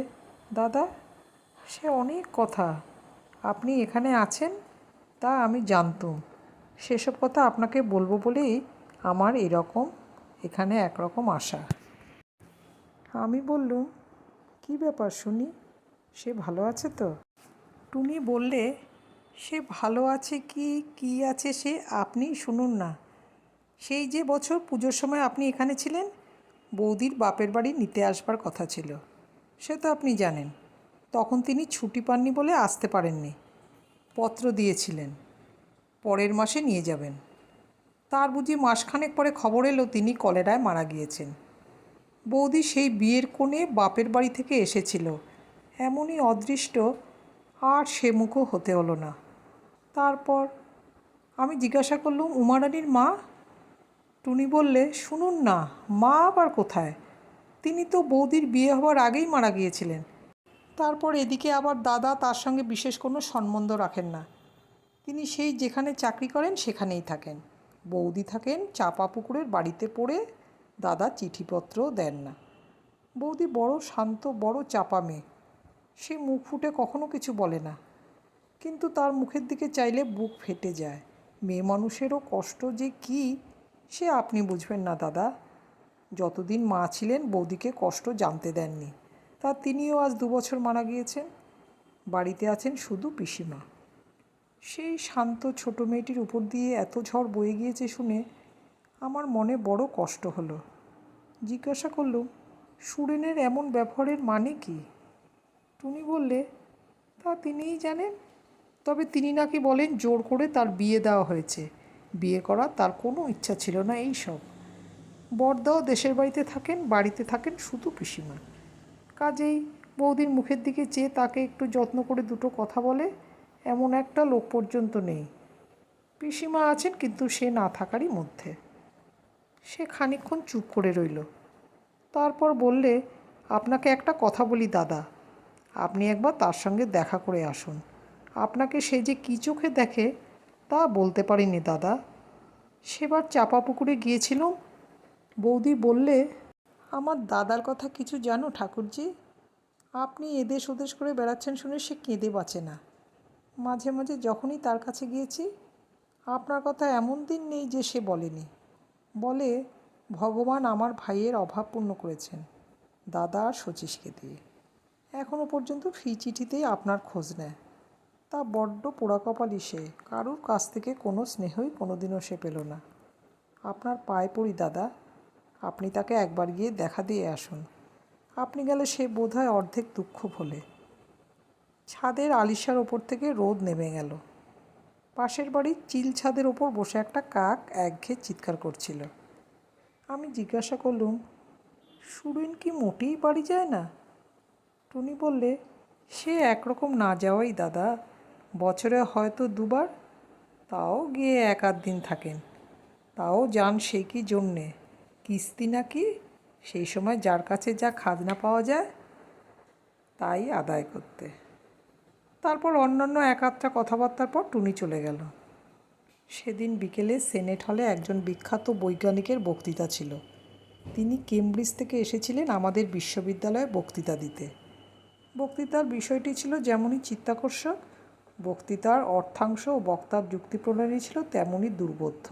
দাদা, সে অনেক কথা, আপনি এখানে আছেন তা আমি জানতুম, সেসব কথা আপনাকে বলবো বলেই আমার এখানে একরকম আশা। আমি বললুম, কী ব্যাপার শুনি, সে ভালো আছে তো? টুনি বললে, সে ভালো আছে কি কী আছে সে আপনিই শুনুন না। সেই যে বছর পুজোর সময় আপনি এখানে ছিলেন, বৌদির বাপের বাড়ি নিতে আসবার কথা ছিল, সে তো আপনি জানেন। তখন তিনি ছুটি পাননি বলে আসতে পারেননি। পত্র দিয়েছিলেন পরের মাসে নিয়ে যাবেন। তার বুঝি মাসখানেক পরে খবর এলো তিনি কলেরায় মারা গিয়েছেন। বৌদি সেই বিয়ের কোণে বাপের বাড়ি থেকে এসেছিল, এমনই অদৃষ্ট, আর সে মুখও হতে হলো না। তারপর আমি জিজ্ঞাসা করলুম, উমারানির মা? টুনি বললে, শুনুন না, মা আবার কোথায়? তিনি তো বৌদির বিয়ে হওয়ার আগেই মারা গিয়েছিলেন। তারপর এদিকে আবার দাদা তার সঙ্গে বিশেষ কোনো সম্বন্ধ রাখেন না। তিনি সেই যেখানে চাকরি করেন সেখানেই থাকেন। বৌদি থাকেন চাপা পুকুরের বাড়িতে পড়ে, দাদা চিঠিপত্রও দেন না। বৌদি বড় শান্ত, বড় চাপা মেয়ে। সে মুখ ফুটে কখনো কিছু বলে না, কিন্তু তার মুখের দিকে চাইলে বুক ফেটে যায়। মেয়ে মানুষেরও কষ্ট যে কী সে আপনি বুঝবেন না দাদা। যতদিন মা ছিলেন বৌদিকে কষ্ট জানতে দেননি, তা তিনিও আজ 2 বছর মারা গিয়েছেন। বাড়িতে আছেন শুধু পিসিমা। সেই শান্ত ছোট মেয়েটির উপর দিয়ে এত ঝড় বয়ে গিয়েছে শুনে আমার মনে বড় কষ্ট হলো। জিজ্ঞাসা করলুম, সুরেনের এমন ব্যবহারের মানে কি? টুনি বললে, তা তিনিই জানেন। তবে তিনি নাকি বলেন জোর করে তার বিয়ে দেওয়া হয়েছে। বিয়ে করা তার কোনো ইচ্ছা ছিল না। এই সব বড়দাও দেশের বাড়িতে থাকেন শুধু পিসিমা। কাজেই বৌদির মুখের দিকে চেয়ে তাকে একটু যত্ন করে দুটো কথা বলে এমন একটা লোক পর্যন্ত নেই। পিসিমা আছেন, কিন্তু সে না থাকারই মধ্যে। সে খানিকক্ষণ চুপ করে রইল। তারপর বললে, আপনাকে একটা কথা বলি দাদা, আপনি একবার তার সঙ্গে দেখা করে আসুন। আপনাকে সে যে কী চোখে দেখে তা বলতে পারিনি দাদা। সেবার চাপা পুকুরে গিয়েছিলাম। বৌদি বললে, আমার দাদার কথা কিছু জানো ঠাকুরজি? আপনি এদেশ ওদেশ করে বেড়াচ্ছেন শুনে সে কেঁদে বাঁচে না। মাঝে মাঝে যখনই তার কাছে গিয়েছি, আপনার কথা এমন দিন নেই যে সে বলেনি। বলে, ভগবান আমার ভাইয়ের অভাব পূর্ণ করেছেন দাদা আর শচীশকে দিয়ে। এখনও পর্যন্ত ফি চিঠিতেই আপনার খোঁজ নেয়। তা বড্ড পোড়া কপালি সে। কারুর কাছ থেকে কোনো স্নেহই কোনোদিনও সে পেল না। আপনার পায়ে পড়ি দাদা, আপনি তাকে একবার গিয়ে দেখা দিয়ে আসুন। আপনি গেলে সে বোধহয় অর্ধেক দুঃখ ভোলে। ছাদের আলিশার ওপর থেকে রোদ নেমে গেল। পাশের বাড়ির চিল ছাদের ওপর বসে একটা কাক একঘেয়ে চিৎকার করছিল। আমি জিজ্ঞাসা করলুম, সুরেন কি মোটেই বাড়ি যায় না? টুনি বললে, সে একরকম না যাওয়াই দাদা। বছরে হয়তো 2 বার, তাও গিয়ে 1-8 দিন থাকেন। তাও যান সেই কি জন্যে, কিস্তি নাকি সেই সময় যার কাছে যা খাজনা পাওয়া যায় তাই আদায় করতে। তারপর অন্যান্য 1-8টা কথাবার্তার পর টুনি চলে গেল। সেদিন বিকেলে সেনেট হলে একজন বিখ্যাত বৈজ্ঞানিকের বক্তৃতা ছিল। তিনি কেমব্রিজ থেকে এসেছিলেন আমাদের বিশ্ববিদ্যালয়ে বক্তৃতা দিতে। বক্তৃতার বিষয়টি ছিল যেমনই চিত্তাকর্ষক, বক্তৃতার অর্থাংশ ও বক্তার যুক্তিপ্রণালী ছিল তেমনই দুর্বোধ্য।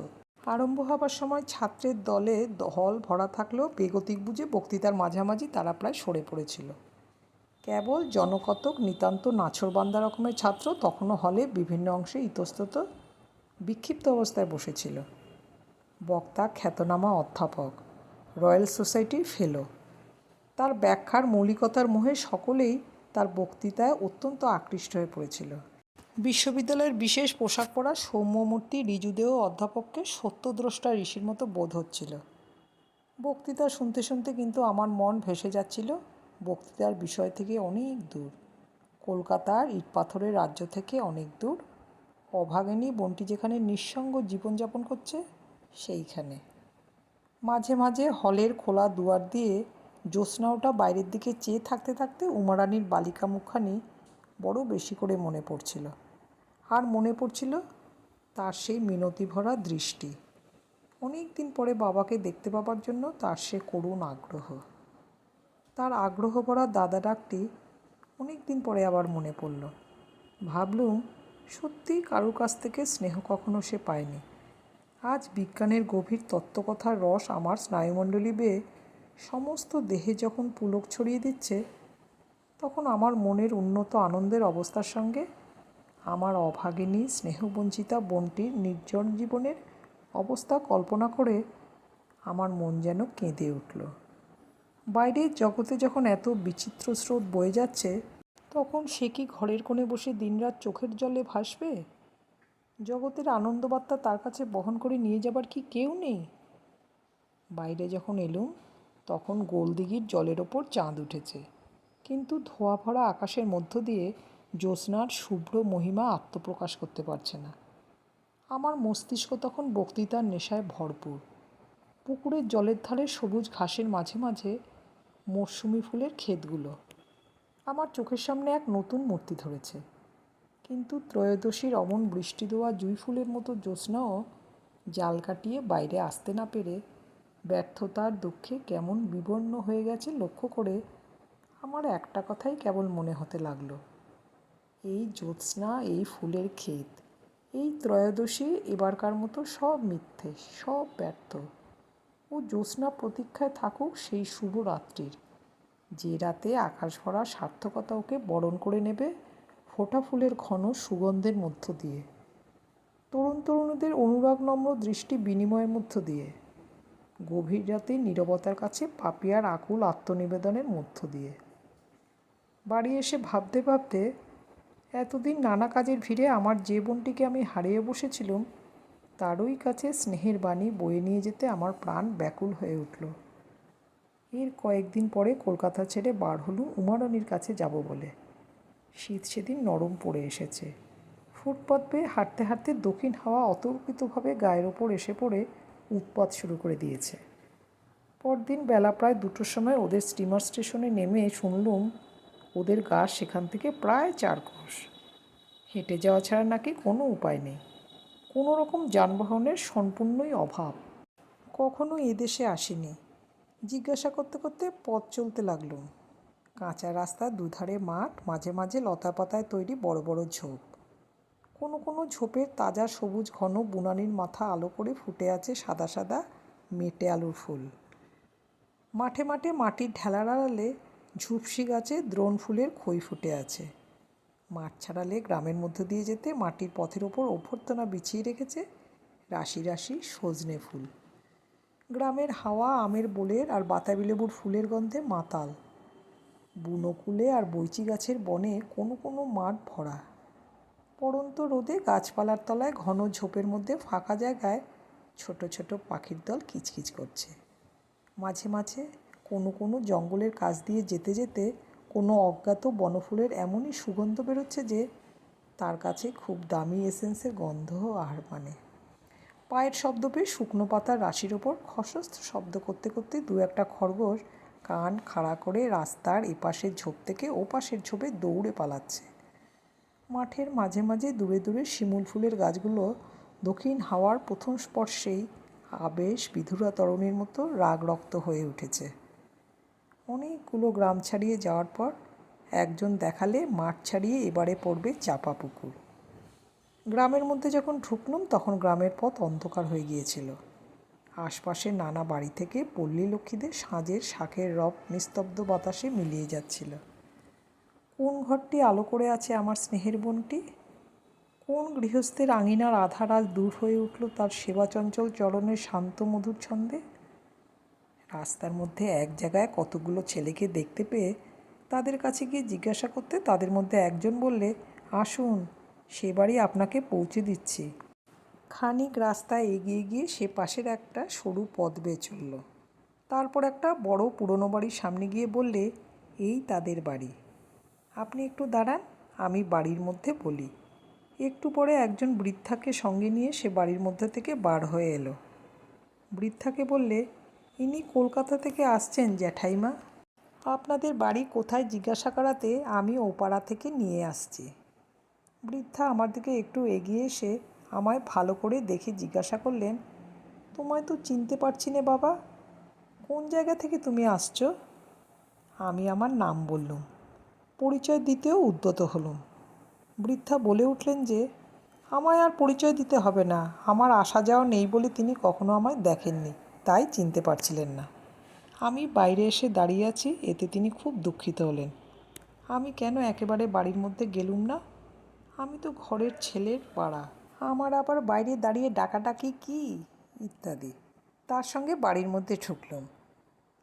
আরম্ভ হবার সময় ছাত্রের দলে হল ভরা থাকলেও বেগতিক বুঝে বক্তৃতার মাঝামাঝি তারা প্রায় সরে পড়েছিল। কেবল জনকতক নিতান্ত নাছোড়বান্দা রকমের ছাত্র তখনও হলে বিভিন্ন অংশে ইতস্তত বিক্ষিপ্ত অবস্থায় বসেছিল। বক্তা খ্যাতনামা অধ্যাপক, রয়্যাল সোসাইটির ফেলো। তার ব্যাখ্যার মৌলিকতার মোহে সকলেই তার বক্তৃতায় অত্যন্ত আকৃষ্ট হয়ে পড়েছিল। বিশ্ববিদ্যালয়ের বিশেষ পোশাক পরা সৌম্যমূর্তি ঋজুদেহ অধ্যাপককে সত্যদ্রষ্টা ঋষির মতো বোধ হচ্ছিল। বক্তৃতা শুনতে শুনতে কিন্তু আমার মন ভেসে যাচ্ছিল বক্তৃতার বিষয় থেকে অনেক দূর, কলকাতার ইটপাথরের রাজ্য থেকে অনেক দূর, অভাগিনী বনটি যেখানে নিঃসঙ্গ জীবনযাপন করছে সেইখানে। মাঝে মাঝে হলের খোলা দুয়ার দিয়ে জ্যোৎস্না ওঠা বাইরের দিকে চেয়ে থাকতে থাকতে উমারানির বালিকা মুখখানি বড় বেশি করে মনে পড়ছিল। আর মনে পড়ছিল তার সেই মিনতি ভরা দৃষ্টি। অনেক দিন পরে বাবাকে দেখতে পাবার জন্য তার সে করুণ আগ্রহ। তার আগ্রহ ভরা দাদা ডাকটি অনেক দিন পরে আবার মনে পড়ল। ভাবলুম, সত্যিই কারুর কাছ থেকে স্নেহ কখনো সে পায়নি। আজ বিজ্ঞানের গভীর তত্ত্বকথার রস আমার স্নায়ুমণ্ডলী বেয়ে সমস্ত দেহে যখন পুলক ছড়িয়ে দিচ্ছে, তখন আমার মনের উন্নত আনন্দের অবস্থার সঙ্গে আমার অভাগিনী স্নেহবঞ্চিতা বোনটির নির্জন জীবনের অবস্থা কল্পনা করে আমার মন যেন কেঁদে উঠল। বাইরের জগতে যখন এত বিচিত্র স্রোত বয়ে যাচ্ছে, তখন সে কি ঘরের কোণে বসে দিনরাত চোখের জলে ভাসবে? জগতের আনন্দবার্তা তার কাছে বহন করে নিয়ে যাবার কি কেউ নেই? বাইরে যখন এলুম, তখন গোলদিঘির জলের ওপর চাঁদ উঠেছে, কিন্তু ধোঁয়া ভরা আকাশের মধ্য দিয়ে জ্যোৎস্নার শুভ্র মহিমা আত্মপ্রকাশ করতে পারছে না। আমার মস্তিষ্ক তখন বক্তৃতার নেশায় ভরপুর। পুকুরের জলের ধারে সবুজ ঘাসের মাঝে মাঝে মরশুমি ফুলের ক্ষেতগুলো আমার চোখের সামনে এক নতুন মূর্তি ধরেছে। কিন্তু ত্রয়োদশীর অমন বৃষ্টি দেওয়া জুঁই ফুলের মতো জ্যোৎস্নাও জাল কাটিয়ে বাইরে আসতে না পেরে ব্যর্থতার দুঃখে কেমন বিবর্ণ হয়ে গেছে লক্ষ্য করে আমার একটা কথাই কেবল মনে হতে লাগলো, এই জ্যোৎস্না, এই ফুলের ক্ষেত, এই ত্রয়োদশী এবারকার মতো সব মিথ্যে, সব ব্যর্থ। ও জ্যোৎস্না প্রতীক্ষায় থাকুক সেই শুভ রাত্রির, যে রাতে আকাশ ভরা সার্থকতা ওকে বরণ করে নেবে ফোটা ফুলের ঘন সুগন্ধের মধ্য দিয়ে, তরুণ তরুণীদের অনুরাগ নম্র দৃষ্টি বিনিময়ের মধ্য দিয়ে, গভীর রাতে নীরবতার কাছে পাপিয়ার আকুল আত্মনিবেদনের মধ্য দিয়ে। বাড়ি এসে ভাবতে ভাবতে এতদিন নানা কাজের ভিড়ে আমার যে বোনটিকে আমি হারিয়ে বসেছিলুম, তারই কাছে স্নেহের বাণী বয়ে নিয়ে যেতে আমার প্রাণ ব্যাকুল হয়ে উঠল। এর কয়েকদিন পরে কলকাতা ছেড়ে বার হলুম উমারানির কাছে যাব বলে। শীত সেদিন নরম পড়ে এসেছে। ফুটপাত বেয়ে হাঁটতে হাঁটতে দক্ষিণ হাওয়া অতর্কিতভাবে গায়ের ওপর এসে পড়ে উৎপাত শুরু করে দিয়েছে। পরদিন বেলা প্রায় 2টোর সময় ওদের স্টিমার স্টেশনে নেমে শুনলুম ওদের গা সেখান থেকে প্রায় 4 ক্রোশ। হেঁটে যাওয়া ছাড়া নাকি কোনো উপায় নেই। কোনো রকম যানবাহনের সম্পূর্ণই অভাব। কখনো এদেশে আসিনি। জিজ্ঞাসা করতে করতে পথ চলতে লাগলুম। কাঁচা রাস্তার দুধারে মাঠ, মাঝে মাঝে লতাপাতায় তৈরি বড় বড় ঝোপ। কোনো কোনো ঝোপের তাজা সবুজ ঘন বুনানির মাথা আলো করে ফুটে আছে সাদা সাদা মেটে আলুর ফুল। মাঠে মাঠে মাটির ঢেলার আড়ালে ঝুপসি গাছে দ্রোণ ফুলের খই ফুটে আছে। মাঠ ছাড়ালে গ্রামের মধ্য দিয়ে যেতে মাটির পথের ওপর অভ্যর্থনা বিছিয়ে রেখেছে রাশি রাশি সজনে ফুল। গ্রামের হাওয়া আমের বোলের আর বাতাবি লেবুর ফুলের গন্ধে মাতাল। বুনোকুলে আর বৈচি গাছের বনে কোনো কোনো মাঠ ভরা। পড়ন্ত রোদে গাছপালার তলায় ঘন ঝোপের মধ্যে ফাঁকা জায়গায় ছোট ছোট পাখির দল কিচকিচ করছে। মাঝে মাঝে কোনো কোনো জঙ্গলের কাছ দিয়ে যেতে যেতে কোনো অজ্ঞাত বনফুলের এমনই সুগন্ধ বেরোচ্ছে যে তার কাছে খুব দামি এসেন্সের গন্ধ আহার মানে। পায়ের শব্দ পেয়ে শুকনো পাতার রাশির ওপর খসস্ত শব্দ করতে করতে 2-1টা খরগোশ কান খাড়া করে রাস্তার এপাশের ঝোপ থেকে ওপাশের ঝোপে দৌড়ে পালাচ্ছে। মাঠের মাঝে মাঝে দূরে দূরে শিমুল ফুলের গাছগুলো দক্ষিণ হাওয়ার প্রথম স্পর্শেই আবেশ বিধুরা তরণীর মতো রাগ রক্ত হয়ে উঠেছে। অনেকগুলো গ্রাম ছাড়িয়ে যাওয়ার পর একজন দেখালে মাঠ ছাড়িয়ে এবারে পড়বে চাপা পুকুর। গ্রামের মধ্যে যখন ঢুকলুম তখন গ্রামের পথ অন্ধকার হয়ে গিয়েছিল। আশপাশের নানা বাড়ি থেকে পল্লী লক্ষ্মীদের সাঁঝের শাঁখের রব নিস্তব্ধ বাতাসে মিলিয়ে যাচ্ছিল। কোন ঘরটি আলো করে আছে আমার স্নেহের বোনটি? কোন গৃহস্থের আঙিনার আধার আজ দূর হয়ে উঠল তার সেবাচঞ্চল চরণের শান্ত মধুর ছন্দে? রাস্তার মধ্যে এক জায়গায় কতগুলো ছেলেকে দেখতে পেয়ে তাদের কাছে গিয়ে জিজ্ঞাসা করতে তাদের মধ্যে একজন বললে, আসুন, সে বাড়ি আপনাকে পৌঁছে দিচ্ছি। খানিক রাস্তায় এগিয়ে গিয়ে সে পাশের একটা সরু পথ বেয়ে চলল। তারপর একটা বড় পুরনো বাড়ির সামনে গিয়ে বললে, এই তাদের বাড়ি। আপনি একটু দাঁড়ান, আমি বাড়ির মধ্যে বলি। একটু পরে একজন বৃদ্ধাকে সঙ্গে নিয়ে সে বাড়ির মধ্যে থেকে বার হয়ে এলো। বৃদ্ধাকে বললে, ইনি কলকাতা থেকে আসছেন জ্যাঠাইমা। আপনাদের বাড়ি কোথায় জিজ্ঞাসা করাতে আমি ও পাড়া থেকে নিয়ে আসছি। বৃদ্ধা আমার দিকে একটু এগিয়ে এসে আমায় ভালো করে দেখে জিজ্ঞাসা করলেন, তোমায় তো চিনতে পারছি নে বাবা, কোন জায়গা থেকে তুমি আসছো? আমি আমার নাম বললুম। পরিচয় দিতেও উদ্যত হলুম। বৃদ্ধা বলে উঠলেন যে, আমায় আর পরিচয় দিতে হবে না, আমার আসা যাওয়া নেই বলে তিনি কখনো আমায় দেখেননি, তাই চিনতে পারছিলেন না। আমি বাইরে এসে দাঁড়িয়ে আছি, এতে তিনি খুব দুঃখিত হলেন। আমি কেন একেবারে বাড়ির মধ্যে গেলুম না? আমি তো ঘরের ছেলের পাড়া, আমার আবার বাইরে দাঁড়িয়ে ডাকাডাকি কি ইত্যাদি। তার সঙ্গে বাড়ির মধ্যে ঢুকলুম।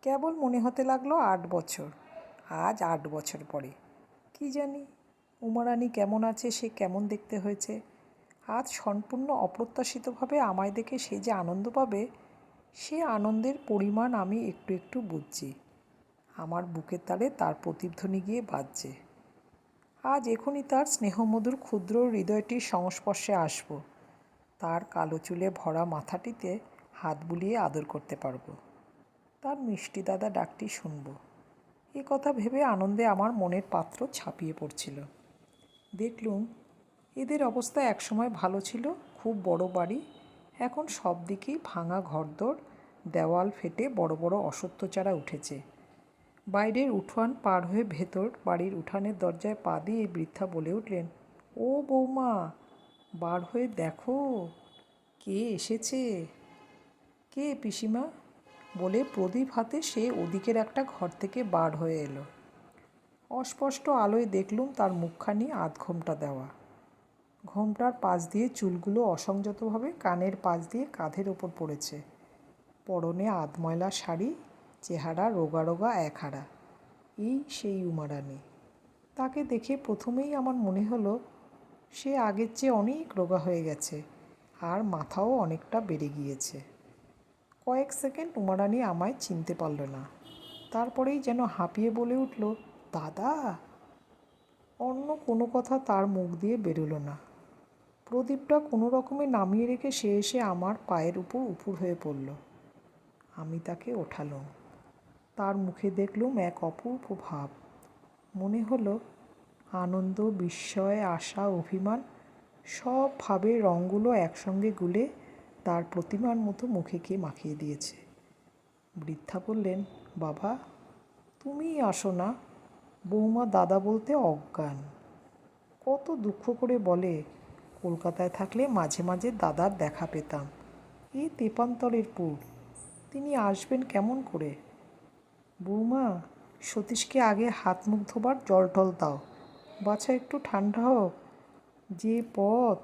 কেবল মনে হতে লাগলো 8 বছর। আজ 8 বছর পরে কি জানি উমারানী কেমন আছে, সে কেমন দেখতে হয়েছে। আজ সম্পূর্ণ অপ্রত্যাশিতভাবে আমায় দেখে সে যে আনন্দ পাবে, সে আনন্দের পরিমাণ আমি একটু একটু বুঝছি। আমার বুকের তালে তার প্রতিধ্বনি গিয়ে বাজছে। আজ এখনই তার স্নেহমধুর ক্ষুদ্র হৃদয়টির সংস্পর্শে আসব, তার কালো চুলে ভরা মাথাটিতে হাত বুলিয়ে আদর করতে পারব, তার মিষ্টি দাদা ডাকটি শুনব। এ কথা ভেবে আনন্দে আমার মনের পাত্র ছাপিয়ে পড়ছিল। দেখলুম এদের অবস্থা একসময় ভালো ছিল, খুব বড় বাড়ি, এখন সব দিকেই ভাঙা ঘরদোর, দেওয়াল ফেটে বড় বড় অশ্বত্থ চারা উঠেছে। বাইরের উঠোন পার হয়ে ভেতর বাড়ির উঠানের দরজায় পা দিয়ে বৃদ্ধা বলে উঠলেন, ও বৌমা, বার হয়ে দেখো কে এসেছে। কে পিসিমা? বলে প্রদীপ হাতে সে ওদিকের একটা ঘর থেকে বার হয়ে এলো। অস্পষ্ট আলোয় দেখলুম তার মুখখানি আধঘোমটা দেওয়া, ঘোমটার পাশ দিয়ে চুলগুলো অসংযতভাবে কানের পাশ দিয়ে কাঁধের ওপর পড়েছে। পরনে আধময়লা শাড়ি, চেহারা রোগা রোগা একহারা। এই সেই উমারানী। তাকে দেখে প্রথমেই আমার মনে হলো সে আগের চেয়ে অনেক রোগা হয়ে গেছে, আর মাথাও অনেকটা বেড়ে গিয়েছে। কয়েক সেকেন্ড উমারানী আমায় চিনতে পারল না, তারপরেই যেন হাঁপিয়ে বলে উঠল, দাদা। অন্য কোনো কথা তার মুখ দিয়ে বেরোলো না। প্রদীপটা কোনো রকমে নামিয়ে রেখে সে এসে আমার পায়ের উপর উপুড় হয়ে পড়ল। আমি তাকে ওঠালুম। তার মুখে দেখলুম এক অপূর্ব ভাব। মনে হলো আনন্দ, বিস্ময়, আশা, অভিমান সব ভাবের রঙগুলো একসঙ্গে গুলে তার প্রতিমার মতো মুখে কে মাখিয়ে দিয়েছে। বৃদ্ধা বললেন, বাবা তুমিই আসো না, বৌমা দাদা বলতে অজ্ঞান। কত দুঃখ করে বলে, কলকাতায় থাকলে মাঝে মাঝে দাদার দেখা পেতাম, এ তেপান্তরের পুর, তিনি আসবেন কেমন করে। বৌমা, সতীশকে আগে হাত মুখ ধোবার জল টল দাও, বাছা একটু ঠান্ডা হোক, যে পথ।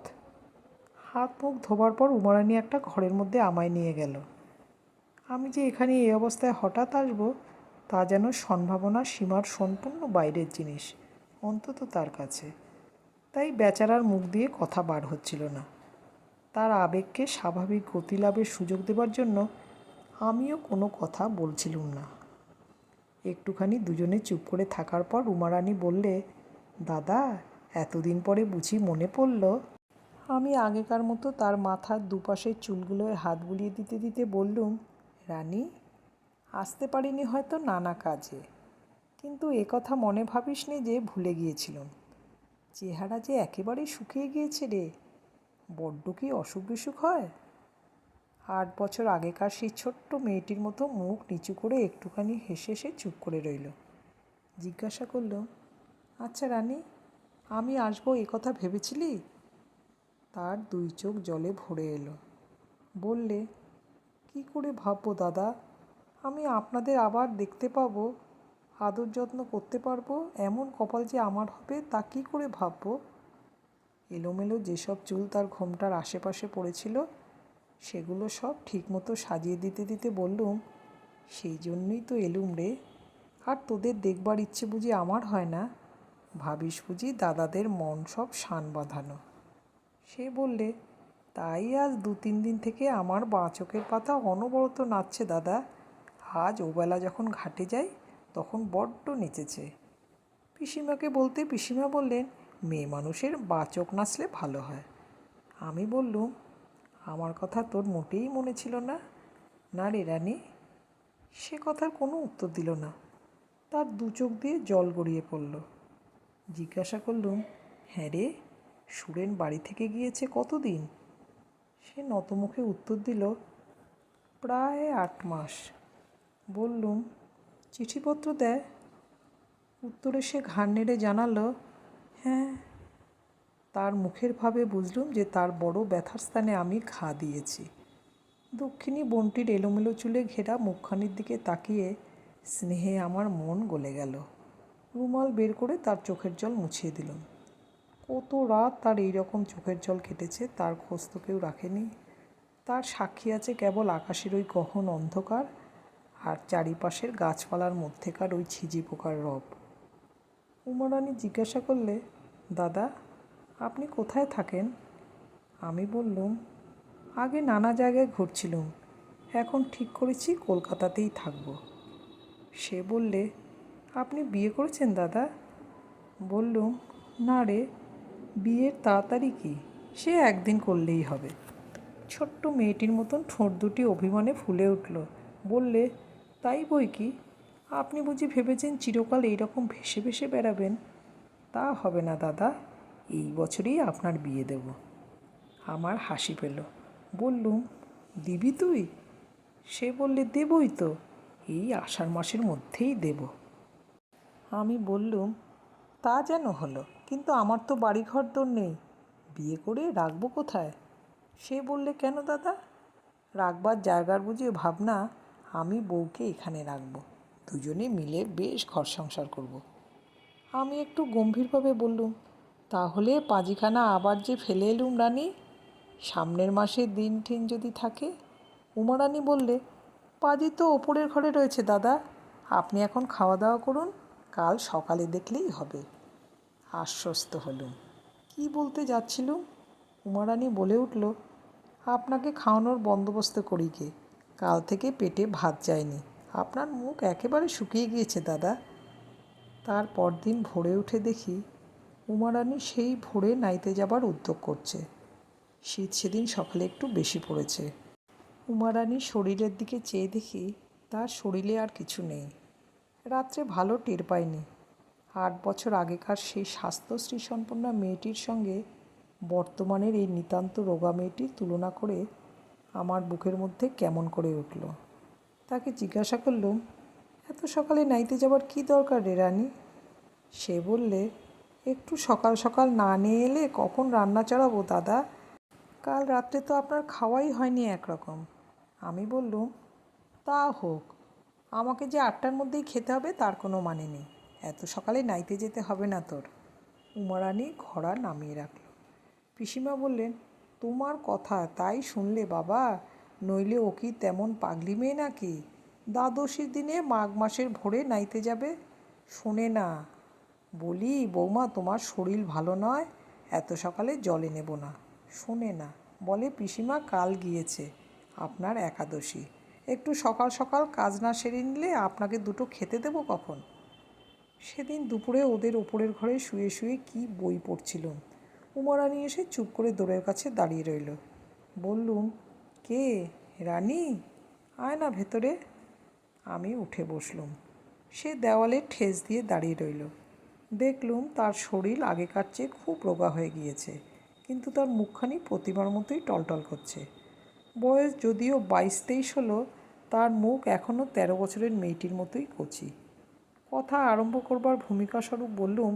হাত মুখ ধোবার পর উমারানী একটা ঘরের মধ্যে আমায় নিয়ে গেল। আমি যে এখানে এই অবস্থায় হঠাৎ আসব, তা যেন সম্ভাবনার সীমার সম্পূর্ণ বাইরের জিনিস, অন্তত তার কাছে। তাই বেচারার মুখ দিয়ে কথা বার হচ্ছিল না। তার আবেগকে স্বাভাবিক গতি লাভের সুযোগ দেবার জন্য আমিও কোনো কথা বলছিলুম না। একটুখানি দুজনে চুপ করে থাকার পর উমারানী বললে, দাদা এতদিন পরে বুঝি মনে পড়ল। আমি আগেকার মতো তার মাথার দুপাশের চুলগুলোয় হাত বুলিয়ে দিতে দিতে বললুম, রানী, আসতে পারিনি হয়তো নানা কাজে, কিন্তু এ কথা মনে ভাবিস নে যে ভুলে গিয়েছিলাম। চেহারা যে একেবারেই শুকিয়ে গিয়েছে রে, বড্ড কি অসুখ বিসুখ হয়। 8 বছর আগেকার সেই ছোট্ট মেয়েটির মতো মুখ নিচু করে একটুখানি হেসে হেসে চুপ করে রইল। জিজ্ঞাসা করল, আচ্ছা রানী, আমি আসবো এ কথা ভেবেছিলি? তার 2 চোখ জলে ভরে এলো। বললে, কি করে ভাববো দাদা, আমি আপনাদের আবার দেখতে পাবো, আদর যত্ন করতে পারবো, এমন কপাল যে আমার হবে, তা কী করে ভাববো। এলোমেলো যেসব চুল তার ঘোমটার আশেপাশে পড়েছিল, সেগুলো সব ঠিকমতো সাজিয়ে দিতে দিতে বললুম, সেই জন্যই তো এলুম রে। আর তোদের দেখবার ইচ্ছে বুঝি আমার হয় না? ভাবিস বুঝি দাদাদের মন সব শান বাঁধানো। সে বললে, তাই আজ 2-3 দিন থেকে আমার বাঁ চোখের পাতা অনবরত নাচছে দাদা। আজ ওবেলা যখন ঘাটে যাই তখন বড্ড নেচেছে। পিসিমাকে বলতে পিসিমা বললেন, মেয়ে মানুষের বাঁ চোখ নাচলে ভালো হয়। আমি বললুম, আমার কথা তোর মোটেই মনে ছিল না? না রে রানী। সে কথার কোনো উত্তর দিল না। তার 2 চোখ দিয়ে জল গড়িয়ে পড়ল। জিজ্ঞাসা করলুম, হ্যাঁ রে, সুরেন বাড়ি থেকে গিয়েছে কতদিন? সে নতমুখে উত্তর দিল, প্রায় 8 মাস। বললুম, চিঠিপত্র দেয়? উত্তরে সে ঘাড় নেড়ে জানালো, হ্যাঁ। তার মুখের ভাবে বুঝলুম যে তার বড় ব্যথার স্থানে আমি ঘা দিয়েছি। দক্ষিণী বোনটির এলোমেলো চুলে ঘেরা মুখখানির দিকে তাকিয়ে স্নেহে আমার মন গলে গেল। রুমাল বের করে তার চোখের জল মুছিয়ে দিলাম। কত রাত তার এই রকম চোখের জল কেটেছে তার খোঁজ তো কেউ রাখেনি। তার সাক্ষী আছে কেবল আকাশের ওই গহন অন্ধকার আর চারিপাশের গাছপালার মধ্যেকার ওই ছিজি পোকার রব। উমারানী জিজ্ঞাসা করলে, দাদা, আপনি কোথায় থাকেন? আমি বললুম, আগে নানা জায়গায় ঘুরছিলুম, এখন ঠিক করেছি কলকাতাতেই থাকব। সে বললে, আপনি বিয়ে করেছেন দাদা? বললুম, না রে, বিয়ের তাড়াতাড়ি কি, সে একদিন করলেই হবে। ছোট্ট মেয়েটির মতন ঠোঁট দুটি অভিমানে ফুলে উঠল। বললে, তাই বই কি, আপনি বুঝি ভেবেছেন চিরকাল এইরকম ভেসে ভেসে বেড়াবেন? তা হবে না দাদা, এই বছরই আপনার বিয়ে দেব। আমার হাসি পেল। বললুম, দিবি তুই? সে বললে, দেবই তো, এই আষাঢ় মাসের মধ্যেই দেব। আমি বললুম, তা যেন হলো, কিন্তু আমার তো বাড়িঘর দোর নেই, বিয়ে করে রাখবো কোথায়? সে বললে, কেন দাদা? রাখবার জায়গার বুঝি ভাবনা, আমি বউকে এখানে রাখব, দুজনে মিলে বেশ ঘর সংসার করব। আমি একটু গম্ভীরভাবে বললুম, তাহলে পাঁজিখানা আবার যে ফেলে এলুম রানী, সামনের মাসে দিন ঠিন যদি থাকে। উমারানী বললে, পাঁজি তো ওপরের ঘরে রয়েছে দাদা, আপনি এখন খাওয়া দাওয়া করুন, কাল সকালে দেখলেই হবে। আশ্বস্ত হলুম। কি বলতে যাচ্ছিলুম, উমারানী বলে উঠল, আপনাকে খাওয়ানোর বন্দোবস্ত করি গে, কাল থেকে পেটে ভাত যায়নি, আপনার মুখ একেবারে শুকিয়ে গিয়েছে দাদা। তার পরদিন ভোরে উঠে দেখি উমারানী সেই ভোরে নাইতে যাবার উদ্যোগ করছে। শীত সেদিন সকালে একটু বেশি পড়েছে। উমারানীর শরীরের দিকে চেয়ে দেখি তার শরীরে আর কিছু নেই। রাত্রে ভালো টের পাইনি। 8 বছর আগেকার সেই স্বাস্থ্যশ্রী সম্পন্না মেয়েটির সঙ্গে বর্তমানের এই নিতান্ত রোগা মেয়েটির তুলনা করে আমার বুকের মধ্যে কেমন করে উঠল। তাকে জিজ্ঞাসা করলুম, এত সকালে নাইতে যাবার কী দরকার রে রানী? সে বললে, একটু সকাল সকাল না নিয়ে এলে কখন রান্না চড়াবো দাদা? কাল রাত্রে তো আপনার খাওয়াই হয়নি একরকম। আমি বললুম, তা হোক, আমাকে যে 8টার মধ্যেই খেতে হবে তার কোনো মানে নেই, এত সকালে নাইতে যেতে হবে না তোর। উমারানী ঘোড়া নামিয়ে রাখল। পিসিমা বললেন, তোমার কথা তাই শুনলে বাবা, নইলে ও কি তেমন পাগলি মেয়ে নাকি? দ্বাদশীর দিনে মাঘ মাসের ভোরে নাইতে যাবে? শোনে না। বলি, বৌমা, তোমার শরীর ভালো নয়, এত সকালে জলে নেব না। শোনে না, বলে পিসিমা কাল গিয়েছে আপনার একাদশী, একটু সকাল সকাল কাজ না সেরে নিলে আপনাকে দুটো খেতে দেবো কখন? সেদিন দুপুরে ওদের ওপরের ঘরে শুয়ে শুয়ে কি বই পড়ছিলুম। উমারানী এসে চুপ করে দোরের কাছে দাঁড়িয়ে রইল। বললুম, কে, রানী? আয় না ভেতরে। আমি উঠে বসলুম। সে দেওয়ালে ঠেস দিয়ে দাঁড়িয়ে রইল। দেখলুম তার শরীর আগেকার চেয়ে খুব রোগা হয়ে গিয়েছে, কিন্তু তার মুখখানি প্রতিমার মতোই টলটল করছে। বয়স যদিও 22-23 হলো, তার মুখ এখনও 13 বছরের মেয়েটির মতোই কচি। কথা আরম্ভ করবার ভূমিকাস্বরূপ বললুম,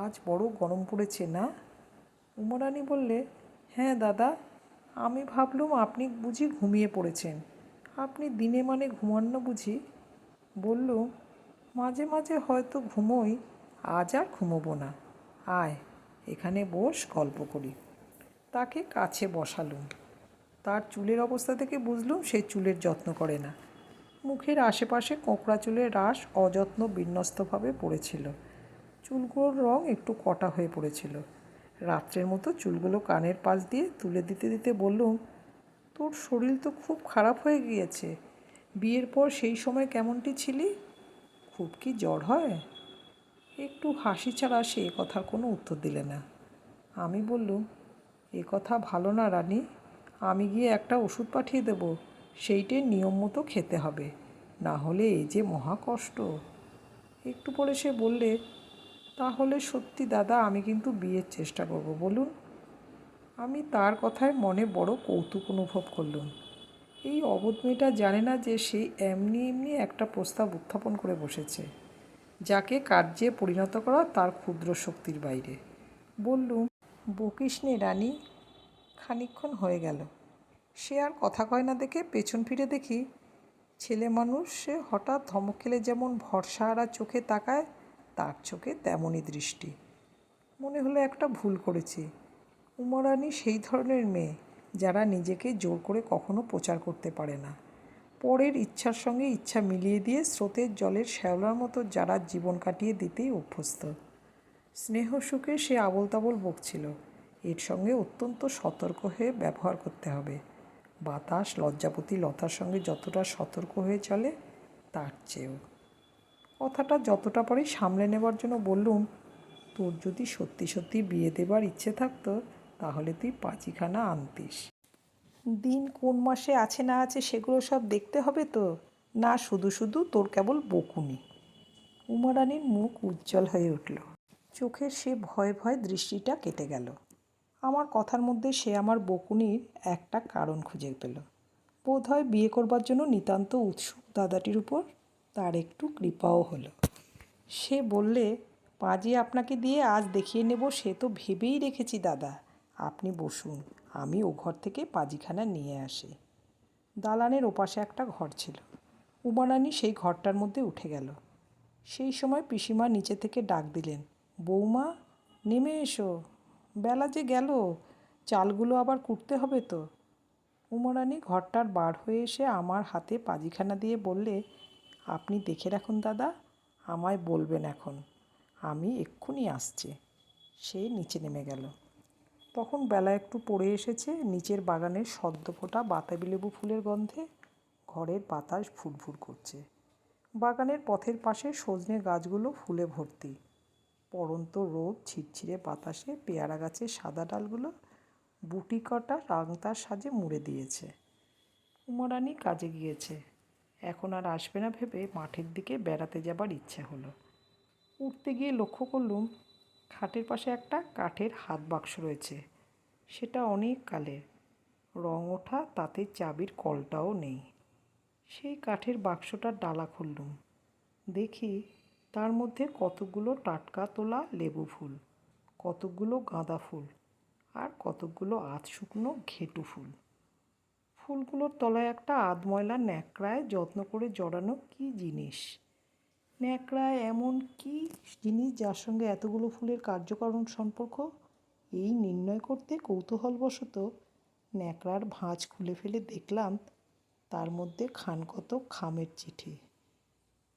আজ বড় গরম পড়েছে না? উমারানী বললে, হ্যাঁ দাদা, আমি ভাবলুম আপনি বুঝি ঘুমিয়ে পড়েছেন। আপনি দিনে মানে ঘুমান না বুঝি? বললুম, মাঝে মাঝে হয়তো ঘুমোই, আজ আর ঘুমোবো না। আয়, এখানে বস, গল্প করি। তাকে কাছে বসালুম। তার চুলের অবস্থা থেকে বুঝলুম সে চুলের যত্ন করে না। মুখের আশেপাশে কোঁকড়া চুলের রাশ অযত্ন বিন্যস্তভাবে পড়েছিল। চুলগুলোর রং একটু কটা হয়ে পড়েছিল। রাত্রের মতো চুলগুলো কানের পাশ দিয়ে তুলে দিতে দিতে বললুম, তোর শরীর তো খুব খারাপ হয়ে গিয়েছে। বিয়ের পর সেই সময় কেমনটি ছিলি? খুব কি জ্বর হয়? একটু হাসি ছাড়া সে এ কথার কোনো উত্তর দিলে না। আমি বললুম, এ কথা ভালো না রানী, আমি গিয়ে একটা ওষুধ পাঠিয়ে দেব, সেইটে নিয়ম মতো খেতে হবে, না হলে এই যে মহা কষ্ট। একটু পরে সে বললে, তাহলে সত্যি দাদা, আমি কিন্তু বিয়ের চেষ্টা করব, বলুন। আমি তার কথায় মনে বড় কৌতুক অনুভব করলুম। এই অবোধ মেয়েটা জানে না যে সে এমনি এমনি একটা প্রস্তাব উত্থাপন করে বসেছে, যাকে কার্যে পরিণত করা তার ক্ষুদ্র শক্তির বাইরে। বললুম, বকিস নে রানী। খানিকক্ষণ হয়ে গেল, সে আর কথা কয় না দেখে পেছন ফিরে দেখি ছেলে মানুষ। সে হঠাৎ ধমক খেলে যেমন ভরসাহারা চোখে তাকায়, তার চোখে তেমনই দৃষ্টি। মনে হলো একটা ভুল করেছি। উমারানী সেই ধরনের মেয়ে যারা নিজেকে জোর করে কখনো প্রচার করতে পারে না। পরের ইচ্ছার সঙ্গে ইচ্ছা মিলিয়ে দিয়ে স্রোতের জলের শ্যাওলার মতো যারা জীবন কাটিয়ে দিতেই অভ্যস্ত। স্নেহ সুখে সে আবোল তাবোল বকছিল। এর সঙ্গে অত্যন্ত সতর্ক হয়ে ব্যবহার করতে হবে। বাতাস লজ্জাপতি লতার সঙ্গে যতটা সতর্ক হয়ে চলে, তার চেয়েও। কথাটা যতটা পারি সামলে নেবার জন্য বললুম, তোর যদি সত্যি সত্যি বিয়ে দেবার ইচ্ছে থাকতো তাহলে তুই পাঁচিখানা আনতিস। দিন কোন মাসে আছে না আছে সেগুলো সব দেখতে হবে তো, না শুধু শুধু তোর কেবল বকুনি। উমারানীর মুখ উজ্জ্বল হয়ে উঠল। চোখের সে ভয় ভয় দৃষ্টিটা কেটে গেল। আমার কথার মধ্যে সে আমার বকুনির একটা কারণ খুঁজে পেল। বোধ হয় বিয়ে করবার জন্য নিতান্ত উৎসুক দাদাটির উপর তার একটু কৃপাও হলো। সে বললে, পাজি আপনাকে দিয়ে আজ দেখিয়ে নেব সে তো ভেবেই রেখেছি দাদা। আপনি বসুন, আমি ও ঘর থেকে পাজিখানা নিয়ে আসি। দালানের ওপাশে একটা ঘর ছিল। উমারানী সেই ঘরটার মধ্যে উঠে গেল। সেই সময় পিসিমা নিচে থেকে ডাক দিলেন, বৌমা নেমে এসো, বেলা যে গেল, চালগুলো আবার কুটতে হবে তো। উমারানী ঘরটার বার হয়ে এসে আমার হাতে পাজিখানা দিয়ে বললে, আপনি দেখে রাখুন দাদা, আমায় বলবেন এখন, আমি এক্ষুনি আসছি। সে নিচে নেমে গেল। তখন বেলা একটু পড়ে এসেছে। নিচের বাগানের সদ্য ফোটা বাতাবি লেবু ফুলের গন্ধে ঘরের বাতাস ফুরফুর করছে। বাগানের পথের পাশে সজনে গাছগুলো ফুলে ভর্তি। পড়ন্ত রোদ ছিটছিটে বাতাসে পেয়ারা গাছের সাদা ডালগুলো বুটি কটা রাংতার সাজে মুড়ে দিয়েছে। উমারানী কাজে গিয়েছে, এখন আর আসবে না ভেবে মাঠের দিকে বেড়াতে যাবার ইচ্ছে হলো। উঠতে গিয়ে লক্ষ্য করলুম খাটের পাশে একটা কাঠের হাত বাক্স রয়েছে। সেটা অনেক কালের, রং ওঠা, তাতে চাবির কলটাও নেই। সেই কাঠের বাক্সটার ডালা খুললুম। দেখি তার মধ্যে কতকগুলো টাটকা তোলা লেবু ফুল, কতকগুলো গাঁদা ফুল, আর কতকগুলো আধ শুকনো ঘেটু ফুল। ফুলগুলোর তলায় একটা আধময়লা ন্যাকড়ায় যত্ন করে জড়ানো কী জিনিস। ন্যাকড়ায় এমন কী জিনিস যার সঙ্গে এতগুলো ফুলের কার্যকারণ সম্পর্ক, এই নির্ণয় করতে কৌতূহলবশত ন্যাকড়ার ভাঁজ খুলে ফেলে দেখলাম তার মধ্যে খানকতক খামের চিঠি।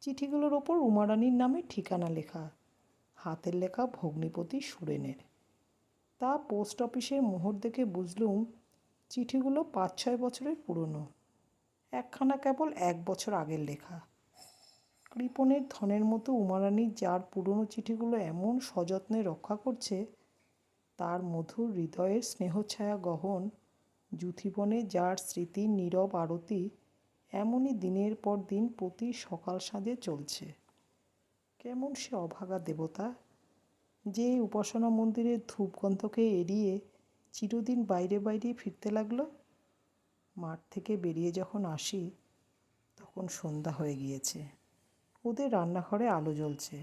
চিঠিগুলোর ওপর উমারানীর নামে ঠিকানা লেখা, হাতের লেখা ভগ্নিপতি সুরেনের। তা পোস্ট অফিসের মোহর দেখে বুঝলুম চিঠিগুলো 5-6 বছরের পুরনো। একখানা কেবল 1 বছর আগের লেখা। কৃপণের ধনের মতো উমারানী যার পুরনো চিঠিগুলো এমন সযত্নে রক্ষা করছে, তার মধুর হৃদয়ের স্নেহছায়া গহন যূথিবনে যার স্মৃতির নীরব আরতি এমনই দিনের পর দিন প্রতি সকাল সাঁঝে চলছে। কেমন সে অভাগা দেবতা, যে উপাসনা মন্দিরের ধূপগন্ধকে এড়িয়ে চিরদিন বাইরে বাইরে ফিরতে লাগলো। মাঠ থেকে বেরিয়ে যখন আসি তখন সন্ধ্যা হয়ে গিয়েছে। ওদের রান্নাঘরে আলো জ্বলছে।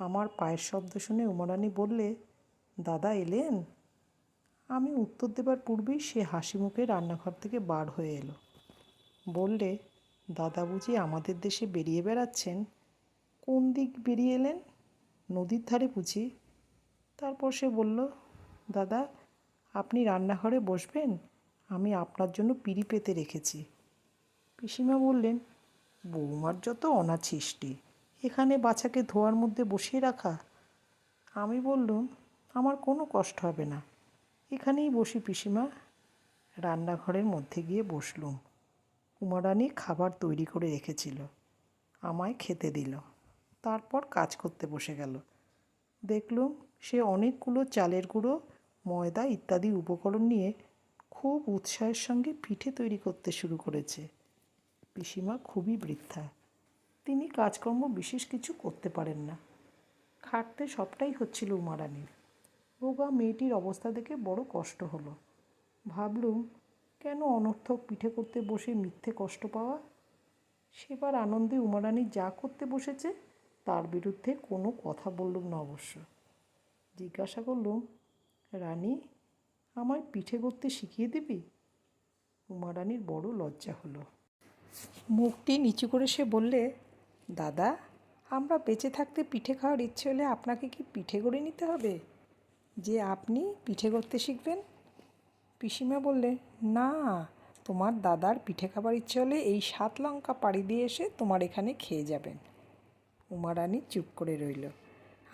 আমার পায়ের শব্দ শুনে উমারানী বললে, দাদা এলেন? আমি উত্তর দেবার পূর্বেই সে হাসি মুখে রান্নাঘর থেকে বার হয়ে এলো। বললে, দাদা বুঝি আমাদের দেশে বেরিয়ে বেড়াচ্ছেন? কোন দিক বেরিয়ে এলেন? নদীর ধারে বুঝি? তারপর সে বলল, দাদা আপনি রান্নাঘরে বসবেন, আমি আপনার জন্য পিঁড়ি পেতে রেখেছি। পিসিমা বললেন, বৌমার যত অনাছিষ্টি, এখানে বাছাকে ধোয়ার মধ্যে বসিয়ে রাখা। আমি বললুম, আমার কোনো কষ্ট হবে না, এখানেই বসি পিসিমা। রান্নাঘরের মধ্যে গিয়ে বসলুম। উমারানী খাবার তৈরি করে রেখেছিল, আমায় খেতে দিল। তারপর কাজ করতে বসে গেল। দেখলুম সে অনেকগুলো চালের গুঁড়ো, ময়দা ইত্যাদি উপকরণ নিয়ে খুব উৎসাহের সঙ্গে পিঠে তৈরি করতে শুরু করেছে। পিসিমা খুবই বৃদ্ধা, তিনি কাজকর্ম বিশেষ কিছু করতে পারেন না। খাটতে সবটাই হচ্ছিল উমারানীর। রোগা মেয়েটির অবস্থা দেখে বড় কষ্ট হলো। ভাবলুম, কেন অনর্থক পিঠে করতে বসে মিথ্যে কষ্ট পাওয়া। সেবার আনন্দে উমারানী যা করতে বসেছে তার বিরুদ্ধে কোনো কথা বললুম না অবশ্য। জিজ্ঞাসা করলুম, রানী, আমায় পিঠে করতে শিখিয়ে দিবি? উমারানির বড় লজ্জা হলো। মুখটি নিচু করে সে বললে, দাদা, আমরা বেঁচে থাকতে পিঠে খাওয়ার ইচ্ছে হলে আপনাকে কি পিঠে করে নিতে হবে যে আপনি পিঠে করতে শিখবেন? পিসিমা বললে, না, তোমার দাদার পিঠে খাবার ইচ্ছে হলে এই 7 লঙ্কা পাড়ি দিয়ে এসে তোমার এখানে খেয়ে যাবেন। উমারানি চুপ করে রইল।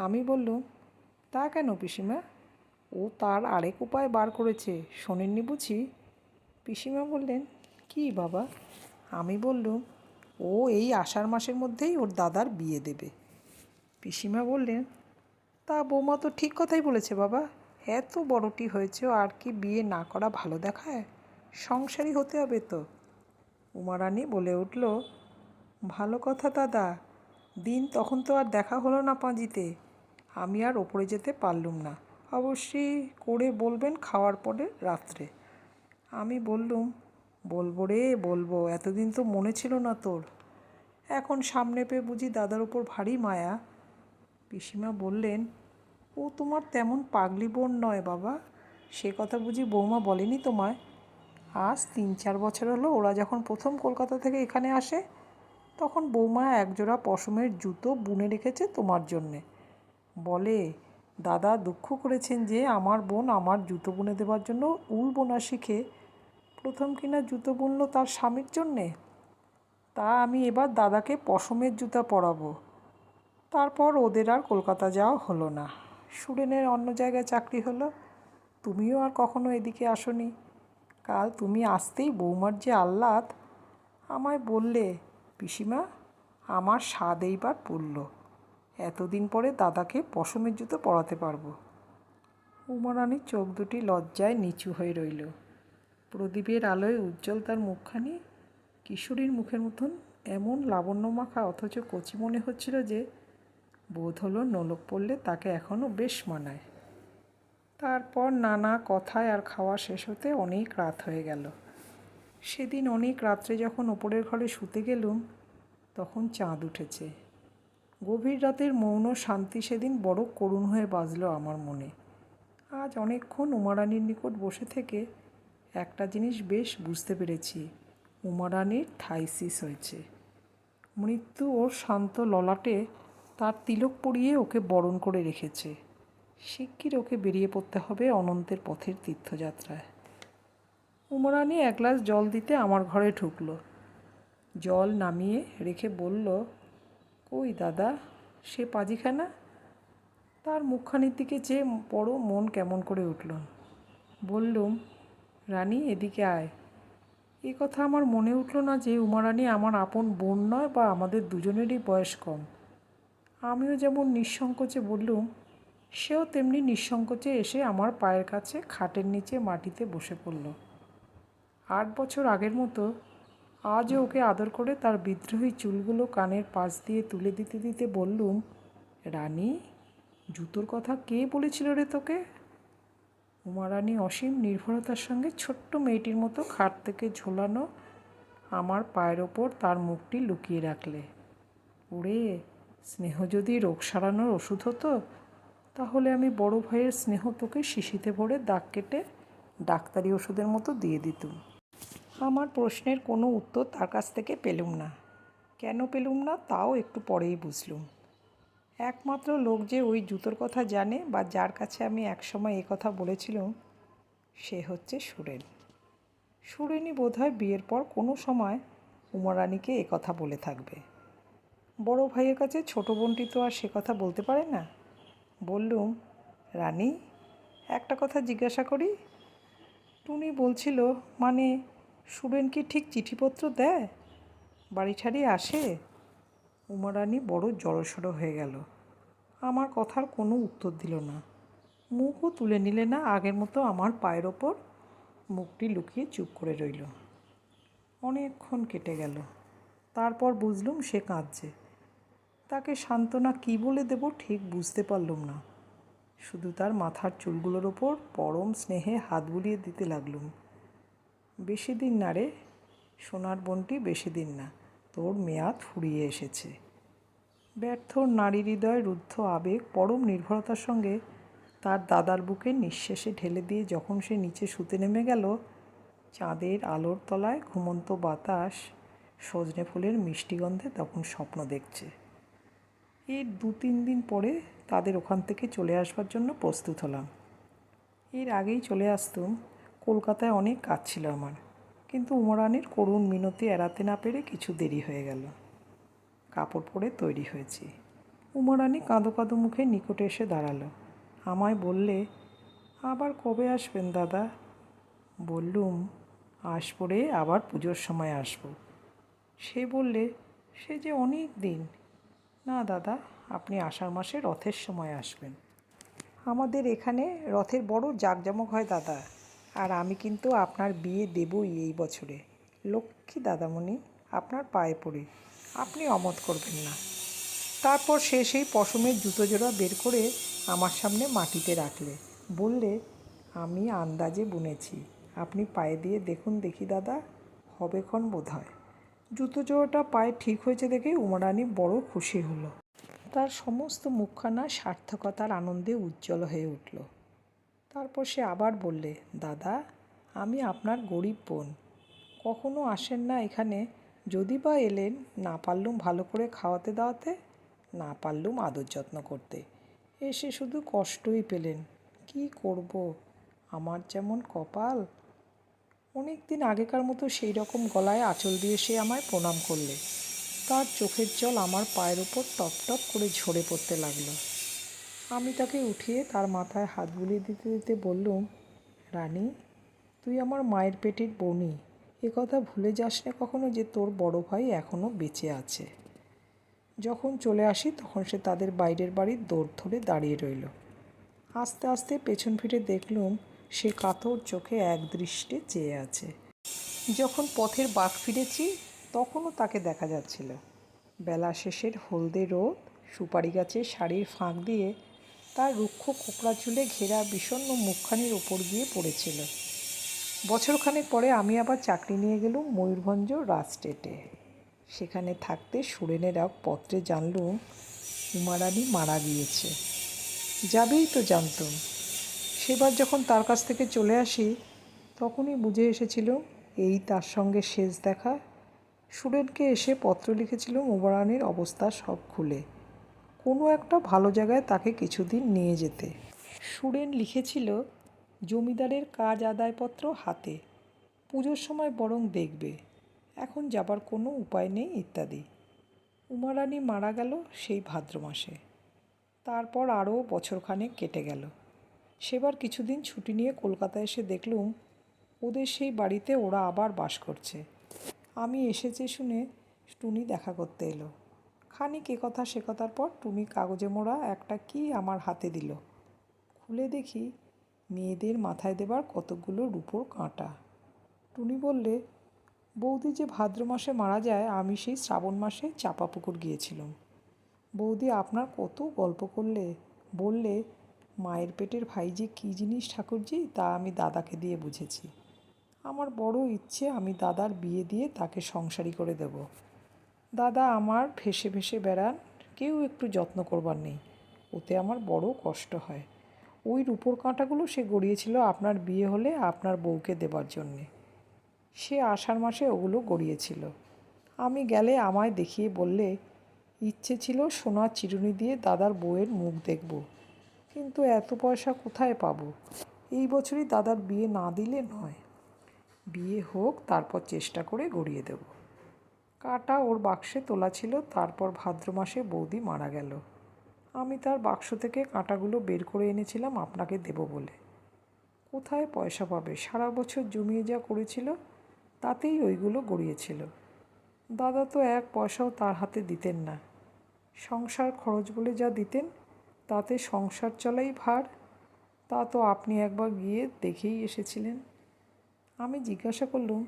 আমি বললুম, তা কেন পিসিমা? ও তার আরেক উপায় বার করেছে, শোনেননি বুঝি? পিসিমা বললেন, কি বাবা? আমি বললুম, ও এই আষাঢ় মাসের মধ্যেই ওর দাদার বিয়ে দেবে। পিসিমা বললেন, তা বৌমা তো ঠিক কথাই বলেছে বাবা, এত বড়টি হয়েছে, আর কি বিয়ে না করা ভালো দেখায়? সংসারী হতে হবে তো। উমারানি বলে উঠল, ভালো কথা দাদা, দিন তখন তো আর দেখা হলো না পাঁজিতে। আমি আর ওপরে যেতে পারলুম না। অবশ্যই করে বলবেন খাওয়ার পরে রাত্রে। আমি বললুম, বলবো রে বলবো, এতদিন তো মনে ছিল না তোর, এখন সামনে পেয়ে বুঝি দাদার উপর ভারী মায়া। পিসিমা বললেন, ও তোমার তেমন পাগলি বোন নয় বাবা, সে কথা বুঝি বৌমা বলেনি তোমায়? আজ 3-4 বছর হলো ওরা যখন প্রথম কলকাতা থেকে এখানে আসে, তখন বৌমা একজোড়া পশমের জুতো বুনে রেখেছে তোমার জন্যে। বলে, দাদা দুঃখ করেছেন যে আমার বোন আমার জুতো বুনে দেওয়ার জন্য উল বোনা শিখে প্রথম কিনা জুতো বুনল তার স্বামীর জন্যে। তা আমি এবার দাদাকে পশমের জুতা পরাবো। তারপর ওদের আর কলকাতা যাওয়া হলো না। সুরেনের অন্য জায়গায় চাকরি হলো। তুমিও আর কখনো এদিকে আসোনি। কাল তুমি আসতেই বৌমার যে আহ্লাদ! আমায় বললে, পিসিমা, আমার স্বাদ এইবার পড়ল, এতদিন পরে দাদাকে পশমের জুতো পরাতে পারবো। উমারানির চোখ দুটি লজ্জায় নিচু হয়ে রইল। প্রদীপের আলোয় উজ্জ্বল তার মুখখানি কিশোরীর মুখের মতন এমন লাবণ্যমাখা অথচ কচি মনে হচ্ছিল যে বোধ হলো নোলক পড়লে তাকে এখনও বেশ মানায়। তারপর নানা কথায় আর খাওয়া শেষ হতে অনেক রাত হয়ে গেল। সেদিন অনেক রাত্রে যখন ওপরের ঘরে শুতে গেলুম, তখন চাঁদ উঠেছে। গভীর রাতের মৌন শান্তি সেদিন বড় করুণ হয়ে বাজল আমার মনে। আজ অনেকক্ষণ উমারানির নিকট বসে থেকে একটা জিনিস বেশ বুঝতে পেরেছি, উমারানির থাইসিস হয়েছে। মৃত্যু ওর শান্ত ললাটে তার তিলক পরিয়ে ওকে বরণ করে রেখেছে। শিগগির ওকে বেরিয়ে পড়তে হবে অনন্তের পথের তীর্থযাত্রায়। উমারানি 1 গ্লাস জল দিতে আমার ঘরে ঢুকল। জল নামিয়ে রেখে বলল, কই দাদা, সে পাজিখানা? তার মুখখানির দিকে চেয়ে বড় মন কেমন করে উঠল। বললুম, রানী, এদিকে আয়। এ কথা আমার মনে উঠল না যে উমারানি আমার আপন বোন নয় বা আমাদের দুজনেরই বয়স কম। আমিও যেমন নিঃসংকোচে বললুম, সেও তেমনি নিঃসংকোচে এসে আমার পায়ের কাছে খাটের নিচে মাটিতে বসে পড়ল। 8 বছর আগের মতো আজও ওকে আদর করে তার বিদ্রোহী চুলগুলো কানের পাশ দিয়ে তুলে দিতে দিতে বললুম, রানী, জুতোর কথা কে বলেছিল রে তোকে? উমারানি অসীম নির্ভরতার সঙ্গে ছোট্ট মেয়েটির মতো খাট থেকে ঝোলানো আমার পায়ের ওপর তার মুখটি লুকিয়ে রাখলে। ওরে, স্নেহ যদি রোগ সারানোর ওষুধ হতো, তাহলে আমি বড় ভাইয়ের স্নেহ তোকে শিশিতে ভরে দাগ কেটে ডাক্তারি ওষুধের মতো দিয়ে দিতুম। আমার প্রশ্নের কোনো উত্তর তার কাছ থেকে পেলুম না। কেন পেলুম না তাও একটু পরেই বুঝলুম। একমাত্র লোক যে ওই জুতোর কথা জানে বা যার কাছে আমি একসময় এ কথা বলেছিলুম, সে হচ্ছে সুরেন। সুরেনই বোধহয় বিয়ের পর কোনো সময় উমারানিকে এ কথা বলে থাকবে। বড় ভাইয়ের কাছে ছোট বোনটি তো আর সে কথা বলতে পারে না। বললুম, রানী, একটা কথা জিজ্ঞাসা করি? টুনি বলছিল, মানে সুরেন কি ঠিক চিঠিপত্র দেয়, বাড়ি ঠাড়ি আসে? উমারানি বড় জড়সড় হয়ে গেল। আমার কথার কোনো উত্তর দিল না, মুখও তুলে নিলে না, আগের মতো আমার পায়ের ওপর মুখটি লুকিয়ে চুপ করে রইল। অনেকক্ষণ কেটে গেল। তারপর বুঝলুম সে কাঁদছে। তাকে সান্ত্বনা কী বলে দেব ঠিক বুঝতে পারলুম না। শুধু তার মাথার চুলগুলোর ওপর পরম স্নেহে হাত বুলিয়ে দিতে লাগলুম। বেশি দিন না রে সোনার বোনটি, বেশি দিন না, তোর মেয়াদ ফুরিয়ে এসেছে। ব্যর্থ নারী হৃদয় রুদ্ধ আবেগ পরম নির্ভরতার সঙ্গে তার দাদার বুকে নিঃশ্বাসে ঢেলে দিয়ে যখন সে নিচে শুতে নেমে গেল, চাঁদের আলোর তলায় ঘুমন্ত বাতাস সজনে ফুলের মিষ্টি গন্ধে তখন স্বপ্ন দেখছে। এর 2-3 দিন পরে তাদের ওখান থেকে চলে আসবার জন্য প্রস্তুত হলাম। এর আগেই চলে আসতুম, কলকাতায় অনেক কাজ ছিল আমার, কিন্তু উমারানির করুণ মিনতি এড়াতে না পেরে কিছু দেরি হয়ে গেল। কাপড় পরে তৈরি হয়েছি। উমারানি কাঁদো কাঁদো মুখে নিকটে এসে দাঁড়ালো। আমায় বললে, আবার কবে আসবেন দাদা? বললুম, আসবো রে, আবার পুজোর সময় আসবো। সে বললে, সে যে অনেক দিন। না দাদা, আপনি আষাঢ় মাসে রথের সময় আসবেন। আমাদের এখানে রথের বড় জাঁকজমক হয় দাদা, আর আমি কিন্তু আপনার বিয়ে দেবই এই বছরে। লক্ষ্মী দাদামণি, আপনার পায়ে পড়ি, আপনি অমত করবেন না। তারপর সে সেই পশমের জুতো জোড়া বের করে আমার সামনে মাটিতে রাখলে, বললে, আমি আন্দাজে বুনেছি, আপনি পায়ে দিয়ে দেখুন দেখি দাদা, হবেক্ষণ বোধ হয়। জুতো জোড়াটা পায়ে ঠিক হয়েছে দেখে উমারানি বড় খুশি হলো। তার সমস্ত মুখখানা সার্থকতার আনন্দে উজ্জ্বল হয়ে উঠল। তারপর সে আবার বললে, দাদা, আমি আপনার গরিব বোন, কখনো আসেন না এখানে, যদি বা এলেন, না পারলুম ভালো করে খাওয়াতে দাওয়াতে, না পারলুম আদর যত্ন করতে, এসে শুধু কষ্টই পেলেন। কি করব, আমার যেমন কপাল। অনেক দিন আগেকার মতো সেই রকম গলায় আঁচল দিয়ে সে আমায় প্রণাম করলে। তার চোখের জল আমার পায়ের ওপর টপ টপ করে ঝরে পড়তে লাগলো। আমি তাকে উঠিয়ে তার মাথায় হাত বুলিয়ে দিতে দিতে বললুম, রানী, তুই আমার মায়ের পেটের বোনই, এ কথা ভুলে যাস না কখনো যে তোর বড় ভাই এখনও বেঁচে আছে। যখন চলে আসি তখন সে তাদের বাইরের বাড়ির দৌড় ধরে দাঁড়িয়ে রইল। আস্তে আস্তে পেছন ফিরে দেখলুম সে কাতর চোখে একদৃষ্টে চেয়ে আছে। যখন পথের বাঁক ফিরেছি তখনও তাকে দেখা যাচ্ছিল। বেলা শেষের হলদে রোদ সুপারি গাছের শাড়ির ফাঁক দিয়ে তার রুক্ষ কোকড়া চুলে ঘেরা বিষণ্ণ মুখখানির ওপর গিয়ে পড়েছিল। বছরখানেক পরে আমি আবার চাকরি নিয়ে গেলুম ময়ূরভঞ্জ রাজস্টেটে। সেখানে থাকতে সুরেনের এক পত্রে জানলুম উমারানি মারা গিয়েছে। যাবেই তো জানতুম। সেবার যখন তার কাছ থেকে চলে আসি তখনই বুঝে এসেছিলুম এই তার সঙ্গে শেষ দেখা। সুরেনকে এসে পত্র লিখেছিলুম উমারানির অবস্থা সব খুলে, কোনো একটা ভালো জায়গায় তাকে কিছুদিন নিয়ে যেতে। সুরেন লিখেছিল, জমিদারের কাজ আদায়পত্র হাতে, পুজোর সময় বরং দেখবে, এখন যাবার কোনো উপায় নেই ইত্যাদি। উমারানি মারা গেল সেই ভাদ্র মাসে। তারপর আরও বছরখানেক কেটে গেল। সেবার কিছুদিন ছুটি নিয়ে কলকাতায় এসে দেখলুম ওদের সেই বাড়িতে ওরা আবার বাস করছে। আমি এসেছি শুনে টুনি দেখা করতে এলো। খানিক এ কথা সে কথার পর টুনি কাগজে মোড়া একটা কি আমার হাতে দিল। খুলে দেখি মেয়েদের মাথায় দেবার কতকগুলো রূপোর কাঁটা। টুনি বললে, বৌদি যে ভাদ্র মাসে মারা যায় আমি সেই শ্রাবণ মাসে চাঁপাপুকুর গিয়েছিলাম। বৌদি আপনার কত গল্প করলে, বললে মায়ের পেটের ভাই যে কী জিনিস ঠাকুরজি তা আমি দাদাকে দিয়ে বুঝেছি। আমার বড় ইচ্ছে আমি দাদার বিয়ে দিয়ে তাকে সংসারী করে দেব। দাদা আমার ভেসে ভেসে বেড়ান, কেউ একটু যত্ন করবার নেই, ওতে আমার বড় কষ্ট হয়। ওই রূপোর কাঁটাগুলো সে গড়িয়েছিল আপনার বিয়ে হলে আপনার বউকে দেবার জন্যে। সে আষাঢ় মাসে ওগুলো গড়িয়েছিল। আমি গেলে আমায় দেখিয়ে বললে, ইচ্ছে ছিল সোনার চিরুনি দিয়ে দাদার বউয়ের মুখ দেখব, কিন্তু এত পয়সা কোথায় পাবো? এই বছরই দাদার বিয়ে না দিলে নয়। বিয়ে হোক, তারপর চেষ্টা করে গড়িয়ে দেব। কাঁটা ওর বাক্সে তোলা ছিল। তারপর ভাদ্র মাসে বৌদি মারা গেল। আমি তার বাক্স থেকে কাঁটাগুলো বের করে এনেছিলাম আপনাকে দেব বলে। কোথায় পয়সা পাবে? সারা বছর জমিয়ে যা করেছিল তাতেই ওইগুলো গড়িয়েছিল। দাদা তো এক পয়সাও তার হাতে দিতেন না। সংসার খরচ বলে যা দিতেন তাতে সংসার চলাই ভার। তা তো আপনি একবার গিয়ে দেখেই এসেছিলেন। আমি জিজ্ঞাসা করলুম,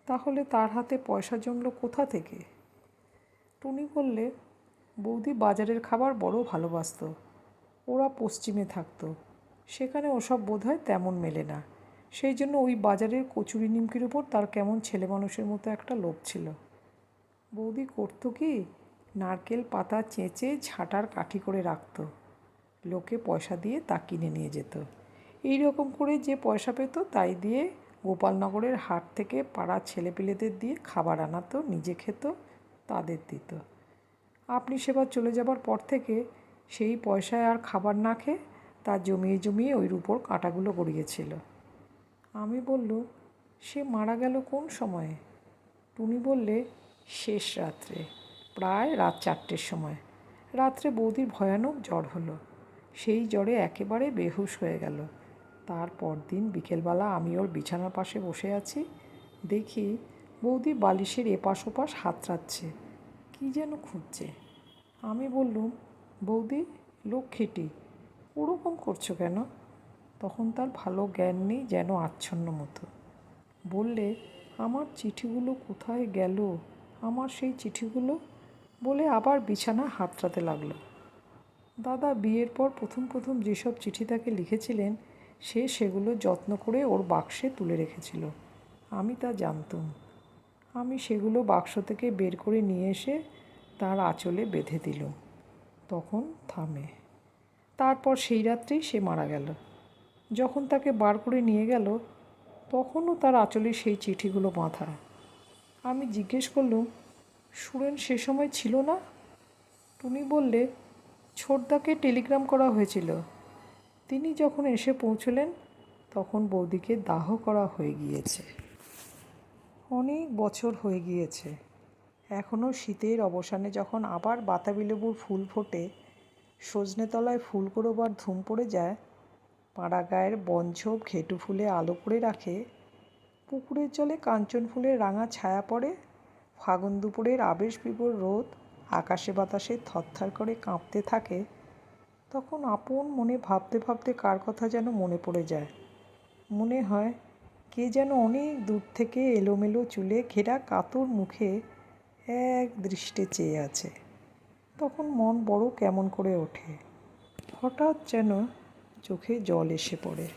তাহলে তার হাতে পয়সা জমল কোথা থেকে? টুনি বললে, বৌদি বাজারের খাবার বড় ভালোবাসত। ওরা পশ্চিমে থাকতো, সেখানে ওসব বোধহয় তেমন মেলে না। সেই জন্য ওই বাজারের কচুরি নিমকির উপর তার কেমন ছেলে মানুষের মতো একটা লোভ ছিল। বৌদি করতো কি, নারকেল পাতা চেঁচে ঝাঁটার কাঠি করে রাখত, লোকে পয়সা দিয়ে তা কিনে নিয়ে যেত। এই রকম করে যে পয়সা পেত তাই দিয়ে গোপালনগরের হাট থেকে পাড়ার ছেলেপিলেদের দিয়ে খাবার আনাতো, নিজে খেত, তাদের দিত। আপনি সেবার চলে যাবার পর থেকে সেই পয়সায় আর খাবার না খেয়ে তার জমিয়ে জমিয়ে ওই রূপোর কাঁটাগুলো গড়িয়েছিল। আমি বললুম, সে মারা গেল কোন সময়ে? টুনি বললে, শেষ রাত্রে, প্রায় রাত 4টের সময়। রাত্রে বৌদির ভয়ানক জ্বর হলো। সেই জ্বরে একেবারে বেহুশ হয়ে গেল। তারপর দিন বিকেলবেলা আমি ওর বিছানার পাশে বসে আছি, দেখি বৌদি বালিশের এপাশ ওপাশ হাতড়াচ্ছে, কী যেন খুঁজছে। আমি বললুম, বৌদি, লক্ষ্মীটি, ওরকম করছো কেন? তখন তার ভালো জ্ঞান নেই, যেন আচ্ছন্ন মতো। বললে, আমার চিঠিগুলো কোথায় গেল, আমার সেই চিঠিগুলো, বলে আবার বিছানা হাতড়াতে লাগলো। দাদা বিয়ের পর প্রথম প্রথম যেসব চিঠি তাকে লিখেছিলেন সেগুলো যত্ন করে ওর বাক্সে তুলে রেখেছিল। আমি তা জানতুম। আমি সেগুলো বাক্স থেকে বের করে নিয়ে এসে তার আঁচলে বেঁধে দিলুম। তখন থামে। তারপর সেই রাত্রেই সে মারা গেল। যখন তাকে বার করে নিয়ে গেল তখনও তার আঁচলে সেই চিঠিগুলো বাঁধা। আমি জিজ্ঞেস করলুম, সুরেন সে সময় ছিল না? টুনি বললে, ছোটদাকে টেলিগ্রাম করা হয়েছিল। তিনি যখন এসে পৌঁছলেন তখন বৌদিকে দাহ করা হয়ে গিয়েছে। অনেক বছর হয়ে গিয়েছে। এখনও শীতের অবসানে যখন আবার বাতাবি লেবুর ফুল ফোটে, সজনেতলায় ফুল কোড়োবার ধুম পড়ে যায়, পাড়াগাঁয়ের বনঝোপ ঘেটু ফুলে আলো করে রাখে, পুকুরের জলে কাঞ্চন ফুলের রাঙা ছায়া পড়ে, ফাগুন দুপুরের আবেশবিভোর রোদ আকাশে বাতাসে থরথর করে কাঁপতে থাকে, তখন আপন মনে ভাবতে ভাবতে কার কথা যেন মনে পড়ে যায়। মনে হয় কে যেন অনেক দূর থেকে এলোমেলো চুলে ঘেরা কাতর মুখে এক দৃষ্টে চেয়ে আছে। তখন মন বড় কেমন করে ওঠে। হঠাৎ যেন চোখে জল এসে পড়ে।